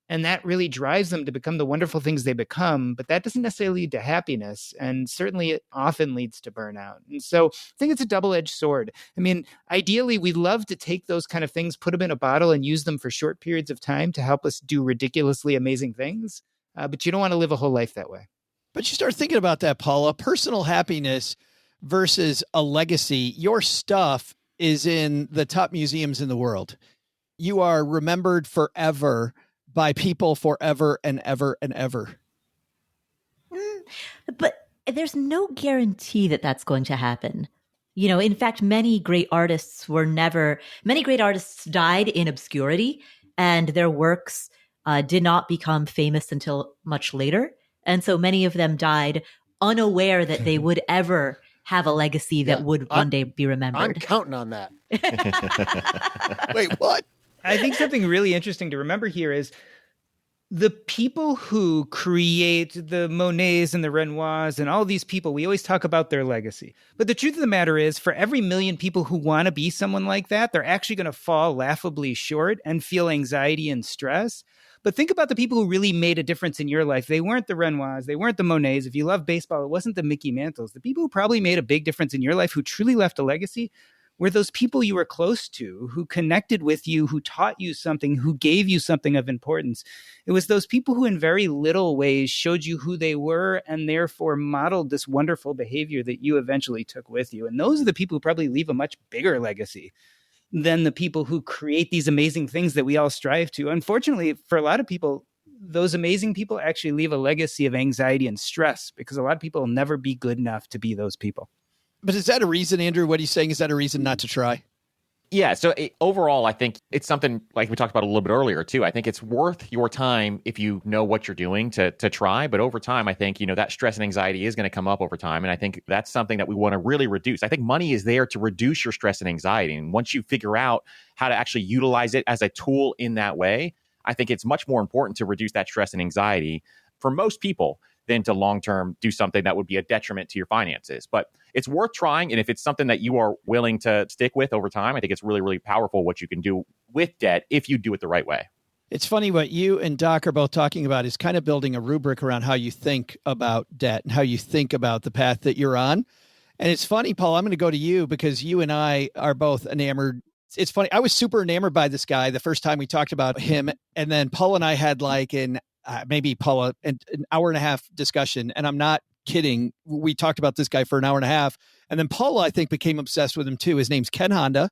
And that really drives them to become the wonderful things they become. But that doesn't necessarily lead to happiness. And certainly it often leads to burnout. And so I think it's a double-edged sword. I mean, ideally, we love to take those kind of things, put them in a bottle and use them for short periods of time to help us do ridiculously amazing things. But you don't want to live a whole life that way. But you start thinking about that, Paula, personal happiness versus a legacy. Your stuff is in the top museums in the world. You are remembered forever by people forever and ever and ever. But there's no guarantee that that's going to happen. You know, in fact, many great artists died in obscurity, and their works did not become famous until much later. And so many of them died unaware that they would ever have a legacy that would one day be remembered. I'm counting on that. Wait, what? I think something really interesting to remember here is the people who create the Monets and the Renoirs and all these people, we always talk about their legacy. But the truth of the matter is, for every million people who want to be someone like that, they're actually going to fall laughably short and feel anxiety and stress. But think about the people who really made a difference in your life. They weren't the Renoirs. They weren't the Monets. If you love baseball, it wasn't the Mickey Mantles. The people who probably made a big difference in your life, who truly left a legacy, were those people you were close to, who connected with you, who taught you something, who gave you something of importance. It was those people who in very little ways showed you who they were and therefore modeled this wonderful behavior that you eventually took with you. And those are the people who probably leave a much bigger legacy than the people who create these amazing things that we all strive to. Unfortunately, for a lot of people, those amazing people actually leave a legacy of anxiety and stress because a lot of people will never be good enough to be those people. But is that a reason, Andrew? What he's saying, is that a reason not to try? Yeah. So overall, I think it's something like we talked about a little bit earlier, too. I think it's worth your time if you know what you're doing to try. But over time, I think, that stress and anxiety is going to come up over time. And I think that's something that we want to really reduce. I think money is there to reduce your stress and anxiety. And once you figure out how to actually utilize it as a tool in that way, I think it's much more important to reduce that stress and anxiety for most people than to long-term do something that would be a detriment to your finances. But it's worth trying. And if it's something that you are willing to stick with over time, I think it's really, really powerful what you can do with debt if you do it the right way. It's funny what you and Doc are both talking about is kind of building a rubric around how you think about debt and how you think about the path that you're on. And it's funny, Paul, I'm going to go to you because you and I are both enamored. It's funny. I was super enamored by this guy the first time we talked about him. And then Paul and I had like maybe Paula, an hour and a half discussion. And I'm not kidding. We talked about this guy for an hour and a half. And then Paula, I think, became obsessed with him too. His name's Ken Honda.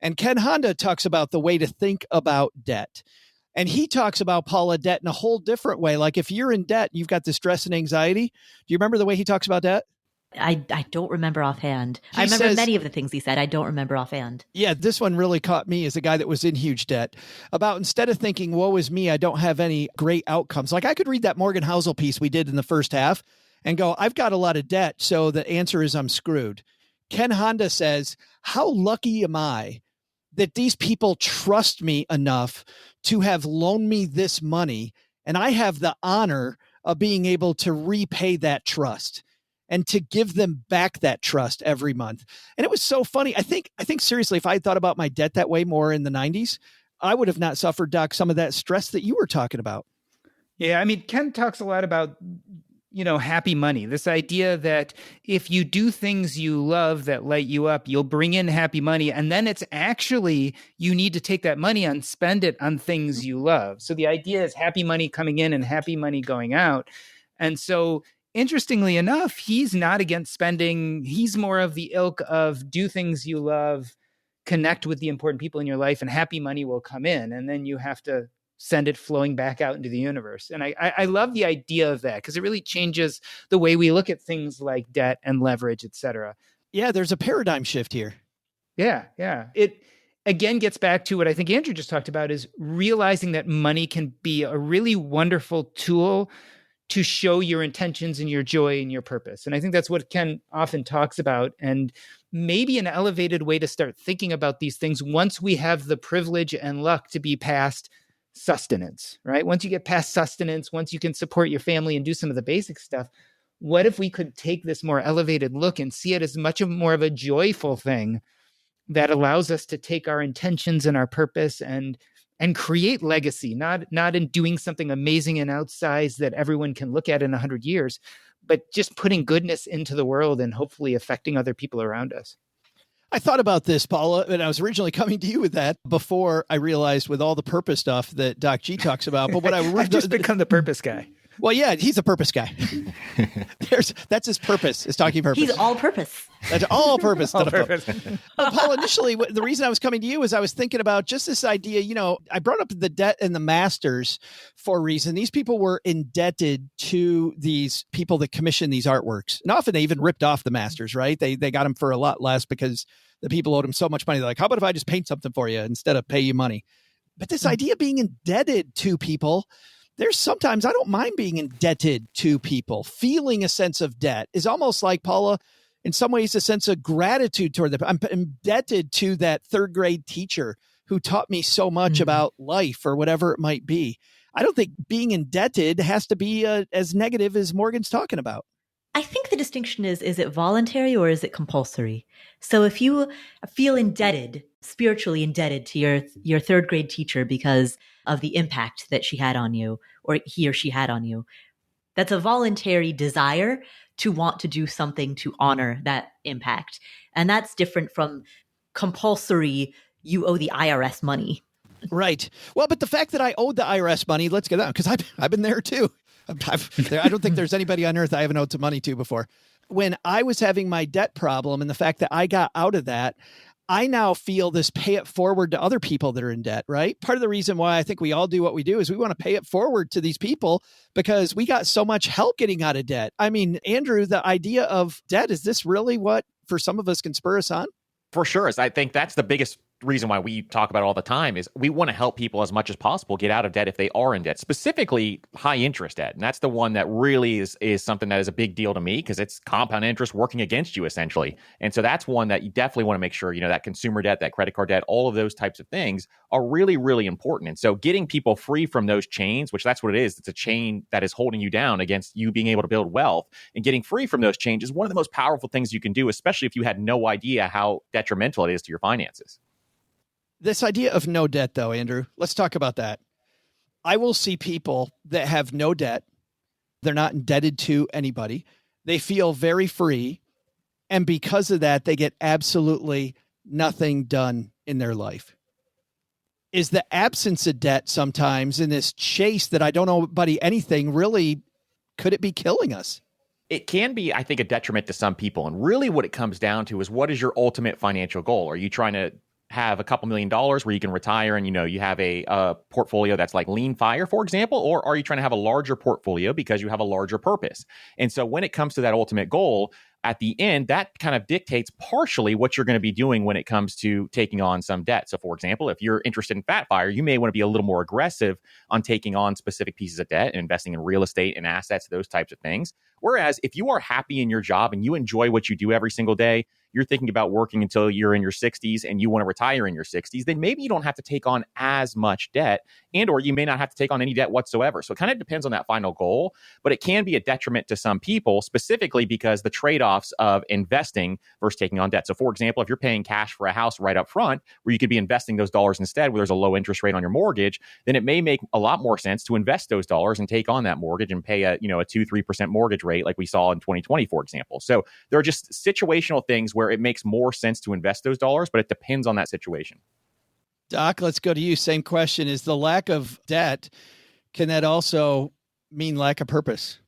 And Ken Honda talks about the way to think about debt. And he talks about, Paula, debt in a whole different way. Like if you're in debt, you've got the stress and anxiety. Do you remember the way he talks about debt? I don't remember offhand. I remember many of the things he said. I don't remember offhand. Yeah, this one really caught me as a guy that was in huge debt. About instead of thinking, woe is me, I don't have any great outcomes. Like I could read that Morgan Housel piece we did in the first half and go, I've got a lot of debt, so the answer is I'm screwed. Ken Honda says, how lucky am I that these people trust me enough to have loaned me this money, and I have the honor of being able to repay that trust and to give them back that trust every month. And it was so funny. I think seriously, if I had thought about my debt that way more in the 90s, I would have not suffered, Doc, some of that stress that you were talking about. Yeah, I mean, Ken talks a lot about, happy money. This idea that if you do things you love that light you up, you'll bring in happy money. And then it's actually, you need to take that money and spend it on things you love. So the idea is happy money coming in and happy money going out. And so interestingly enough, he's not against spending. He's more of the ilk of do things you love, connect with the important people in your life, and happy money will come in. And then you have to send it flowing back out into the universe. And I love the idea of that because it really changes the way we look at things like debt and leverage, et cetera. Yeah, there's a paradigm shift here. Yeah. It again gets back to what I think Andrew just talked about is realizing that money can be a really wonderful tool to show your intentions and your joy and your purpose. And I think that's what Ken often talks about. And maybe an elevated way to start thinking about these things once we have the privilege and luck to be past sustenance, right? Once you get past sustenance, once you can support your family and do some of the basic stuff, what if we could take this more elevated look and see it as much more of a joyful thing that allows us to take our intentions and our purpose and and create legacy, not in doing something amazing and outsized that everyone can look at in 100 years, but just putting goodness into the world and hopefully affecting other people around us. I thought about this, Paula, and I was originally coming to you with that before I realized with all the purpose stuff that Doc G talks about. But what I've just become the purpose guy. Well, yeah, he's a purpose guy. That's his purpose, is talking purpose. He's all purpose. That's all purpose. All purpose. Paul, initially, the reason I was coming to you is I was thinking about just this idea, I brought up the debt and the masters for a reason. These people were indebted to these people that commission these artworks. And often they even ripped off the masters, right? They got them for a lot less because the people owed them so much money. They're like, how about if I just paint something for you instead of pay you money? But this idea of being indebted to people, there's sometimes I don't mind being indebted to people. Feeling a sense of debt is almost like, Paula, in some ways, a sense of gratitude toward them. I'm indebted to that third grade teacher who taught me so much about life or whatever it might be. I don't think being indebted has to be as negative as Morgan's talking about. I think the distinction is it voluntary or is it compulsory? So if you feel indebted, spiritually indebted to your third grade teacher because of the impact that she had on you or he or she had on you, that's a voluntary desire to want to do something to honor that impact. And that's different from compulsory, you owe the IRS money. Right. Well, but the fact that I owed the IRS money, let's get that, because I've been there too. I don't think there's anybody on earth I haven't owed some money to before. When I was having my debt problem and the fact that I got out of that, I now feel this pay it forward to other people that are in debt, right? Part of the reason why I think we all do what we do is we want to pay it forward to these people because we got so much help getting out of debt. I mean, Andrew, the idea of debt, is this really what for some of us can spur us on? For sure. I think that's the biggest reason why we talk about it all the time is we want to help people as much as possible get out of debt if they are in debt, specifically high interest debt. And that's the one that really is something that is a big deal to me because it's compound interest working against you essentially. And so that's one that you definitely want to make sure, that consumer debt, that credit card debt, all of those types of things are really, really important. And so getting people free from those chains, which that's what it is. It's a chain that is holding you down against you being able to build wealth, and getting free from those chains is one of the most powerful things you can do, especially if you had no idea how detrimental it is to your finances. This idea of no debt, though, Andrew, let's talk about that. I will see people that have no debt. They're not indebted to anybody. They feel very free. And because of that, they get absolutely nothing done in their life. Is the absence of debt sometimes in this chase that I don't owe anybody anything really, could it be killing us? It can be, I think, a detriment to some people. And really what it comes down to is, what is your ultimate financial goal? Are you trying to have a couple $1 million where you can retire and, you have a portfolio that's like lean fire, for example, or are you trying to have a larger portfolio because you have a larger purpose? And so when it comes to that ultimate goal, at the end, that kind of dictates partially what you're going to be doing when it comes to taking on some debt. So for example, if you're interested in fat fire, you may want to be a little more aggressive on taking on specific pieces of debt and investing in real estate and assets, those types of things. Whereas if you are happy in your job and you enjoy what you do every single day, you're thinking about working until you're in your 60s and you want to retire in your 60s, then maybe you don't have to take on as much debt, and or you may not have to take on any debt whatsoever. So it kind of depends on that final goal, but it can be a detriment to some people, specifically because the trade-offs of investing versus taking on debt. So for example, if you're paying cash for a house right up front, where you could be investing those dollars instead, where there's a low interest rate on your mortgage, then it may make a lot more sense to invest those dollars and take on that mortgage and pay a 2-3% mortgage rate like we saw in 2020, for example. So there are just situational things where it makes more sense to invest those dollars, but it depends on that situation. Doc, let's go to you. Same question. Is the lack of debt, can that also mean lack of purpose?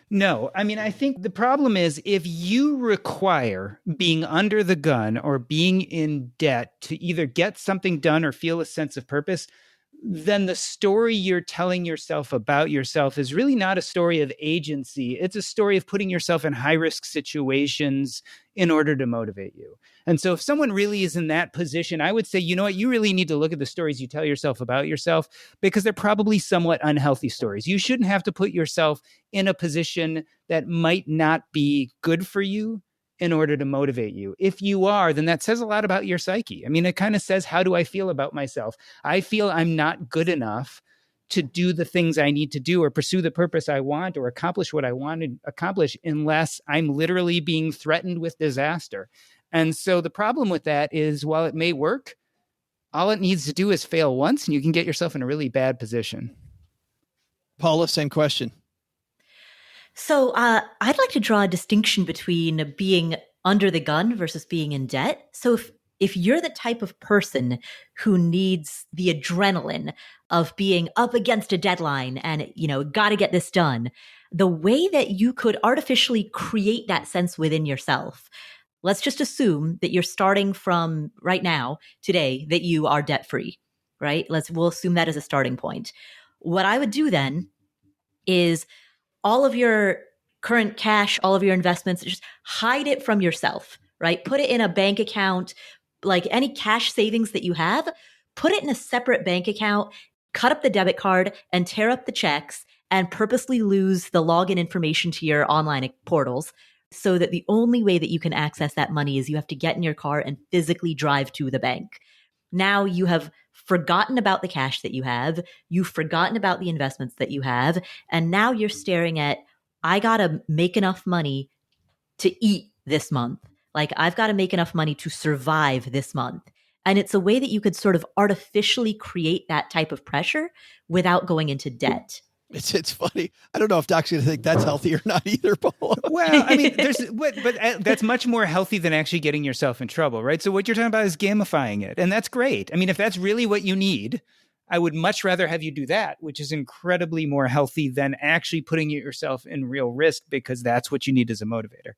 No. I mean, I think the problem is if you require being under the gun or being in debt to either get something done or feel a sense of purpose, then the story you're telling yourself about yourself is really not a story of agency. It's a story of putting yourself in high-risk situations in order to motivate you. And so if someone really is in that position, I would say, you know what, you really need to look at the stories you tell yourself about yourself, because they're probably somewhat unhealthy stories. You shouldn't have to put yourself in a position that might not be good for you in order to motivate you. If you are, then that says a lot about your psyche. I mean, it kind of says, how do I feel about myself? I feel I'm not good enough to do the things I need to do or pursue the purpose I want or accomplish what I want to accomplish unless I'm literally being threatened with disaster. And so the problem with that is, while it may work, All it needs to do is fail once and you can get yourself in a really bad position. Paula, same question. So I'd like to draw a distinction between being under the gun versus being in debt. So if you're the type of person who needs the adrenaline of being up against a deadline and, got to get this done, the way that you could artificially create that sense within yourself, let's just assume that you're starting from right now, today, that you are debt free, right? We'll assume that as a starting point. What I would do then is all of your current cash, all of your investments, just hide it from yourself, right? Put it in a bank account, like any cash savings that you have, put it in a separate bank account, cut up the debit card and tear up the checks and purposely lose the login information to your online portals so that the only way that you can access that money is you have to get in your car and physically drive to the bank. Now you have forgotten about the cash that you have. You've forgotten about the investments that you have. And now you're staring at, I got to make enough money to eat this month. Like, I've got to make enough money to survive this month. And it's a way that you could sort of artificially create that type of pressure without going into debt. It's funny. I don't know if Doc's going to think that's healthy or not either, Paula. Well, I mean, but that's much more healthy than actually getting yourself in trouble, right? So what you're talking about is gamifying it. And that's great. I mean, if that's really what you need, I would much rather have you do that, which is incredibly more healthy than actually putting yourself in real risk, because that's what you need as a motivator.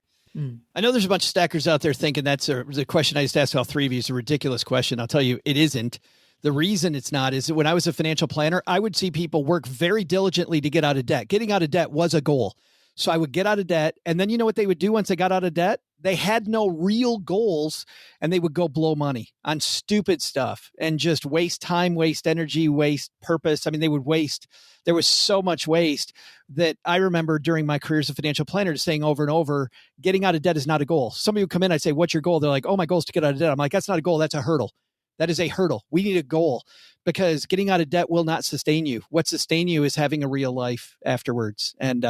I know there's a bunch of stackers out there thinking that's the question I just asked all three of you is a ridiculous question. I'll tell you, it isn't. The reason it's not is that when I was a financial planner, I would see people work very diligently to get out of debt. Getting out of debt was a goal. So I would get out of debt. And then you know what they would do once they got out of debt? They had no real goals and they would go blow money on stupid stuff and just waste time, waste energy, waste purpose. I mean, they would waste. There was so much waste that I remember during my career as a financial planner saying over and over, getting out of debt is not a goal. Somebody would come in, I'd say, what's your goal? They're like, oh, my goal is to get out of debt. I'm like, that's not a goal. That's a hurdle. That is a hurdle. We need a goal because getting out of debt will not sustain you. What sustain you is having a real life afterwards. And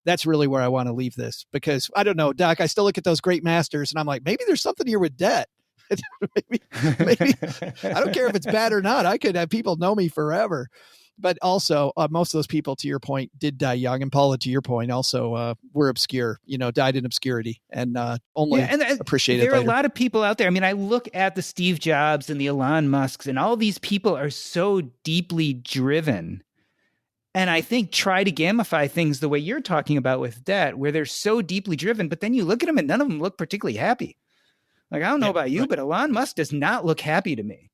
that's really where I want to leave this because I don't know, Doc, I still look at those great masters and I'm like, maybe there's something here with debt. maybe I don't care if it's bad or not. I could have people know me forever. But also, most of those people, to your point, did die young. And Paula, to your point, also were obscure, died in obscurity and only appreciated There are later. a lot of people out there. I mean, I look at the Steve Jobs and the Elon Musks, and all these people are so deeply driven. And I think try to gamify things the way you're talking about with debt, where they're so deeply driven. But then you look at them and none of them look particularly happy. Like, I don't know about you, but Elon Musk does not look happy to me.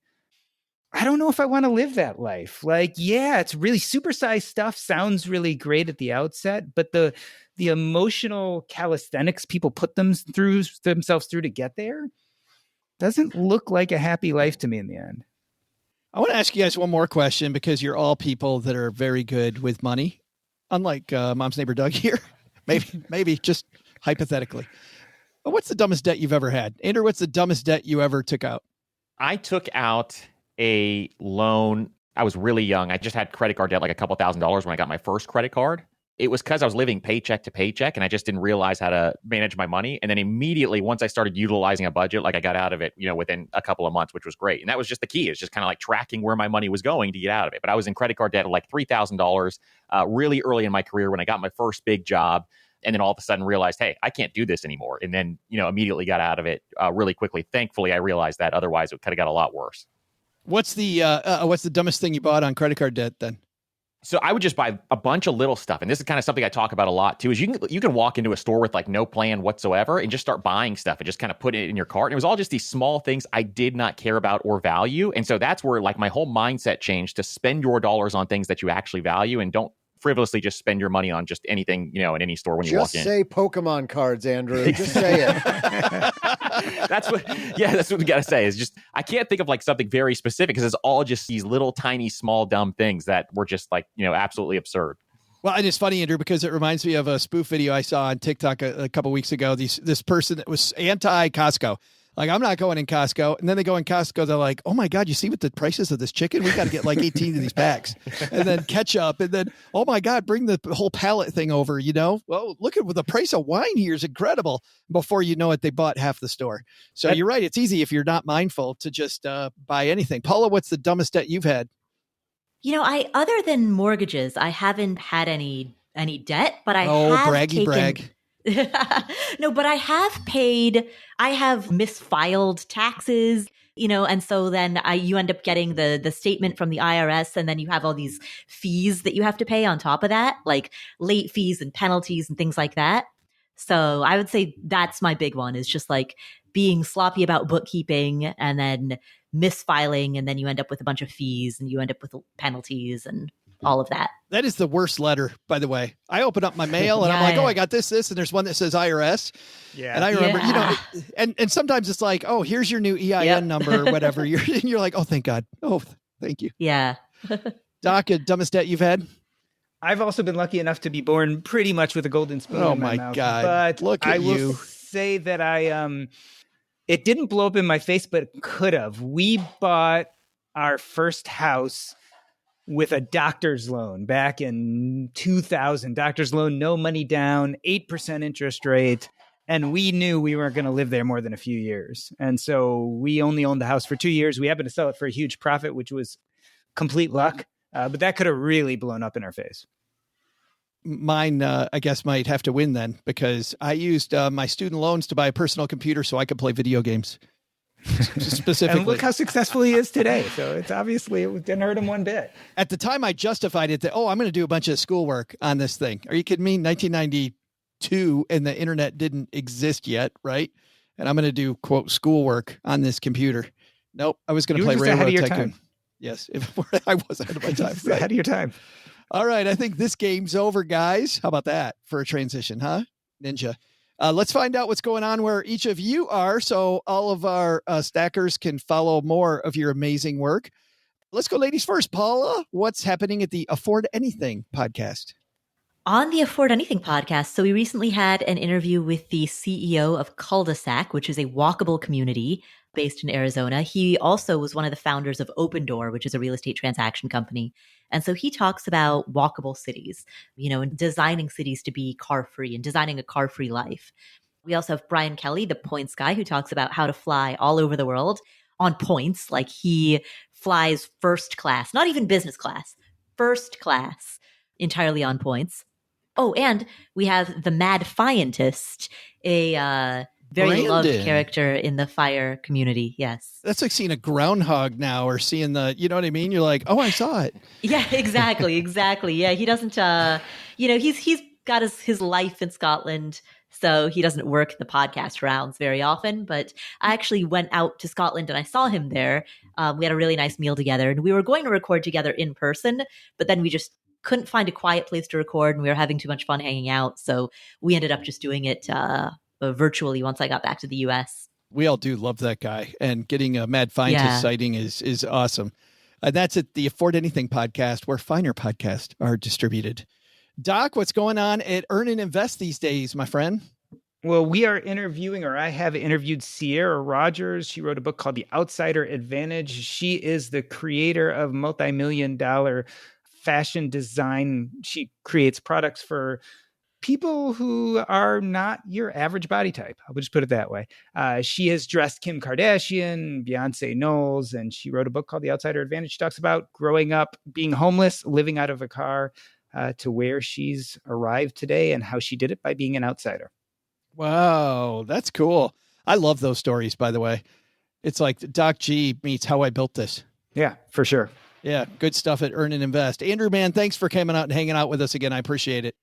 I don't know if I want to live that life. Like, yeah, it's really supersized stuff. Sounds really great at the outset, but the emotional calisthenics people put themselves through to get there doesn't look like a happy life to me in the end. I want to ask you guys one more question because you're all people that are very good with money, unlike Mom's neighbor Doug here. maybe just hypothetically. But what's the dumbest debt you've ever had? Andrew, what's the dumbest debt you ever took out? I took out a loan. I was really young. I just had credit card debt, like a couple $1,000s when I got my first credit card. It was because I was living paycheck to paycheck and I just didn't realize how to manage my money. And then immediately, once I started utilizing a budget, like I got out of it, within a couple of months, which was great. And that was just the key. It's just kind of like tracking where my money was going to get out of it. But I was in credit card debt of like $3,000 really early in my career when I got my first big job. And then all of a sudden realized, hey, I can't do this anymore. And then, immediately got out of it really quickly. Thankfully, I realized that. Otherwise, it could have got a lot worse. What's the dumbest thing you bought on credit card debt then? So I would just buy a bunch of little stuff. And this is kind of something I talk about a lot too, is you can walk into a store with like no plan whatsoever and just start buying stuff and just kind of put it in your cart. And it was all just these small things I did not care about or value. And so that's where like my whole mindset changed to spend your dollars on things that you actually value and don't frivolously just spend your money on just anything, in any store when you walk in. Just say Pokemon cards, Andrew. Just say it. That's what we got to say is just, I can't think of like something very specific because it's all just these little tiny, small, dumb things that were just like, absolutely absurd. Well, and it's funny, Andrew, because it reminds me of a spoof video I saw on TikTok a couple weeks ago. This person that was anti-Costco. Like, I'm not going in Costco. And then they go in Costco. They're like, oh my God, you see what the prices of this chicken? We got to get like 18 of these packs. And then ketchup. And then, oh my God, bring the whole pallet thing over, Well, look at the price of wine here is incredible. Before you know it, they bought half the store. So you're right. It's easy if you're not mindful to just buy anything. Paula, what's the dumbest debt you've had? Other than mortgages, I haven't had any debt, but I have brag. No, but I have misfiled taxes, and so then you end up getting the statement from the IRS, and then you have all these fees that you have to pay on top of that, like late fees and penalties and things like that. So I would say that's my big one, is just like being sloppy about bookkeeping and then misfiling, and then you end up with a bunch of fees and you end up with penalties and all of that. That is the worst letter, by the way. I open up my mail and I'm like, oh, I got this, and there's one that says IRS. Yeah. And I remember, and sometimes it's like, oh, here's your new EIN number or whatever. You're like, oh, thank God. Oh, thank you. Yeah. Doc, dumbest debt you've had? I've also been lucky enough to be born pretty much with a golden spoon in my mouth. God. But look at you. I will say that it didn't blow up in my face, but it could have. We bought our first house with a doctor's loan back in 2000. Doctor's loan, no money down, 8% interest rate. And we knew we weren't going to live there more than a few years. And so we only owned the house for 2 years. We happened to sell it for a huge profit, which was complete luck. But that could have really blown up in our face. Mine, I guess, might have to win then, because I used my student loans to buy a personal computer so I could play video games. Specifically. And look how successful he is today. So it didn't hurt him one bit. At the time, I justified it that, I'm going to do a bunch of schoolwork on this thing. Are you kidding me? 1992, and the internet didn't exist yet, right? And I'm going to do, quote, schoolwork on this computer. Nope. I was going to play Railroad Tycoon. Yes, I was ahead of my time. Right. Ahead of your time. All right, I think this game's over, guys. How about that for a transition, huh? Ninja. Let's find out what's going on where each of you are, so all of our stackers can follow more of your amazing work. Let's go ladies first. Paula, what's happening at the Afford Anything podcast? On the Afford Anything podcast, so we recently had an interview with the CEO of Cul-de-sac, which is a walkable community based in Arizona. He also was one of the founders of Open Door, which is a real estate transaction company. And so he talks about walkable cities, and designing cities to be car-free and designing a car-free life. We also have Brian Kelly, the points guy, who talks about how to fly all over the world on points. Like, he flies first class, not even business class, first class, entirely on points. Oh, and we have the Mad Fientist, a very loved character in the fire community. Yes. That's like seeing a groundhog now, or seeing you know what I mean? You're like, oh, I saw it. Yeah, exactly. Yeah. He doesn't, he's got his life in Scotland, so he doesn't work the podcast rounds very often, but I actually went out to Scotland and I saw him there. We had a really nice meal together, and we were going to record together in person, but then we just couldn't find a quiet place to record, and we were having too much fun hanging out. So we ended up just doing it virtually once I got back to the US. We all do love that guy, and getting a Mad Fientist sighting is awesome. That's at the Afford Anything podcast, where finer podcasts are distributed. Doc, what's going on at Earn and Invest these days, my friend? Well, we are interviewing, or I have interviewed, Sierra Rogers. She wrote a book called The Outsider Advantage. She is the creator of multi-million-dollar fashion design. She creates products for people who are not your average body type. I would just put it that way. She has dressed Kim Kardashian, Beyonce Knowles, and she wrote a book called The Outsider Advantage. She talks about growing up, being homeless, living out of a car, to where she's arrived today, and how she did it by being an outsider. Wow, that's cool. I love those stories, by the way. It's like Doc G meets How I Built This. Yeah, for sure. Yeah, good stuff at Earn and Invest. Andrew, man, thanks for coming out and hanging out with us again. I appreciate it.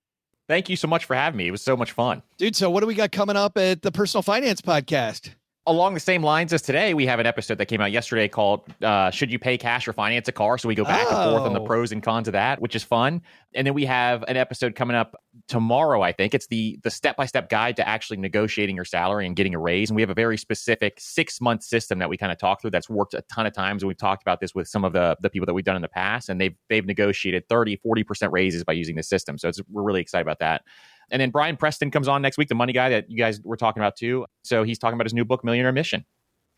Thank you so much for having me. It was so much fun. Dude, so what do we got coming up at the Personal Finance Podcast? Along the same lines as today, we have an episode that came out yesterday called Should You Pay Cash or Finance a Car? So we go back and forth on the pros and cons of that, which is fun. And then we have an episode coming up tomorrow, I think. It's the step-by-step guide to actually negotiating your salary and getting a raise. And we have a very specific 6-month system that we kind of talk through that's worked a ton of times. And we've talked about this with some of the people that we've done in the past. And they've negotiated 30, 40% raises by using this system. So we're really excited about that. And then Brian Preston comes on next week, the money guy that you guys were talking about too. So he's talking about his new book, Millionaire Mission.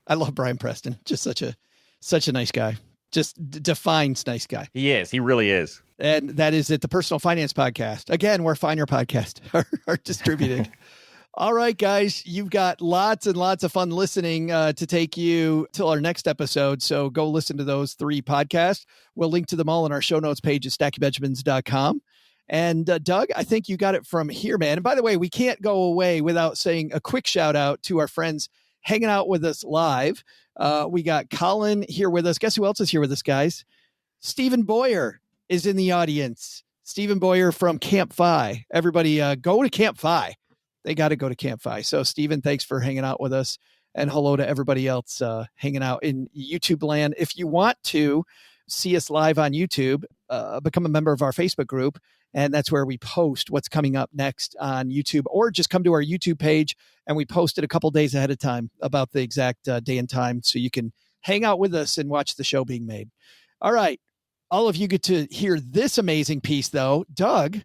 I love Brian Preston. Just such a nice guy. Just defines nice guy. He is. He really is. And that is at the Personal Finance Podcast. Again, where Finer Podcast are distributed. All right, guys, you've got lots and lots of fun listening to take you till our next episode. So go listen to those 3 podcasts. We'll link to them all in our show notes page at stackingbenjamins.com. And Doug, I think you got it from here, man. And by the way, we can't go away without saying a quick shout out to our friends hanging out with us live. We got Colin here with us. Guess who else is here with us, guys? Stephen Boyer is in the audience. Stephen Boyer from Camp Fi. Everybody go to Camp Fi. They got to go to Camp Fi. So Stephen, thanks for hanging out with us. And hello to everybody else hanging out in YouTube land. If you want to see us live on YouTube, become a member of our Facebook group. And that's where we post what's coming up next on YouTube, or just come to our YouTube page and we post it a couple days ahead of time about the exact day and time. So you can hang out with us and watch the show being made. All right. All of you get to hear this amazing piece though. Doug,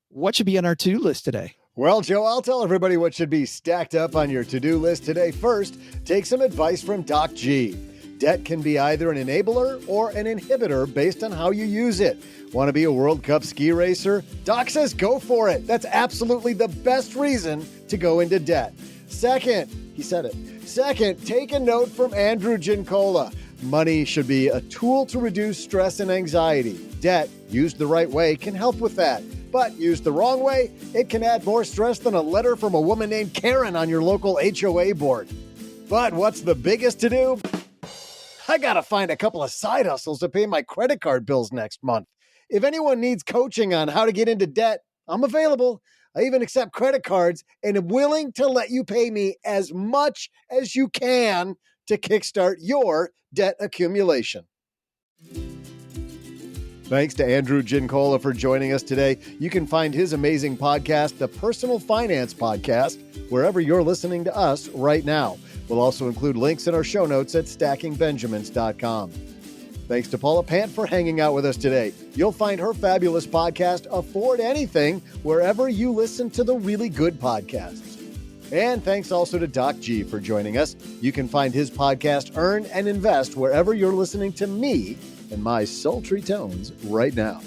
what should be on our to-do list today? Well, Joe, I'll tell everybody what should be stacked up on your to-do list today. First, take some advice from Doc G. Debt can be either an enabler or an inhibitor based on how you use it. Want to be a World Cup ski racer? Doc says go for it. That's absolutely the best reason to go into debt. Second, he said it. Second, take a note from Andrew Giancola. Money should be a tool to reduce stress and anxiety. Debt, used the right way, can help with that. But used the wrong way, it can add more stress than a letter from a woman named Karen on your local HOA board. But what's the biggest to do? I gotta find a couple of side hustles to pay my credit card bills next month. If anyone needs coaching on how to get into debt, I'm available. I even accept credit cards and am willing to let you pay me as much as you can to kickstart your debt accumulation. Thanks to Andrew Giancola for joining us today. You can find his amazing podcast, The Personal Finance Podcast, wherever you're listening to us right now. We'll also include links in our show notes at stackingbenjamins.com. Thanks to Paula Pant for hanging out with us today. You'll find her fabulous podcast, Afford Anything, wherever you listen to the really good podcasts. And thanks also to Doc G for joining us. You can find his podcast, Earn and Invest, wherever you're listening to me and my sultry tones right now.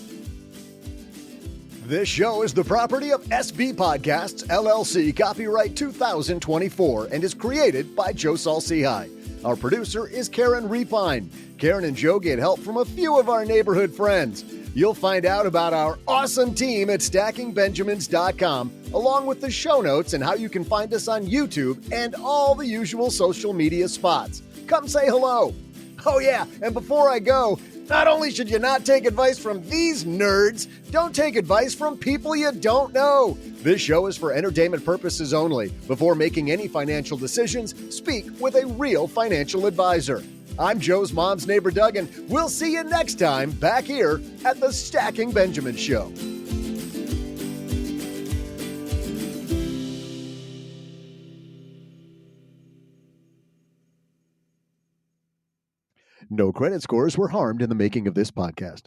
This show is the property of SB Podcasts, LLC, copyright 2024, and is created by Joe Saul-Sehy. Our producer is Karen Repine. Karen and Joe get help from a few of our neighborhood friends. You'll find out about our awesome team at stackingbenjamins.com, along with the show notes and how you can find us on YouTube and all the usual social media spots. Come say hello. Oh yeah, and before I go, not only should you not take advice from these nerds, don't take advice from people you don't know. This show is for entertainment purposes only. Before making any financial decisions, speak with a real financial advisor. I'm Joe's mom's neighbor, Doug, and we'll see you next time back here at the Stacking Benjamins Show. No credit scores were harmed in the making of this podcast.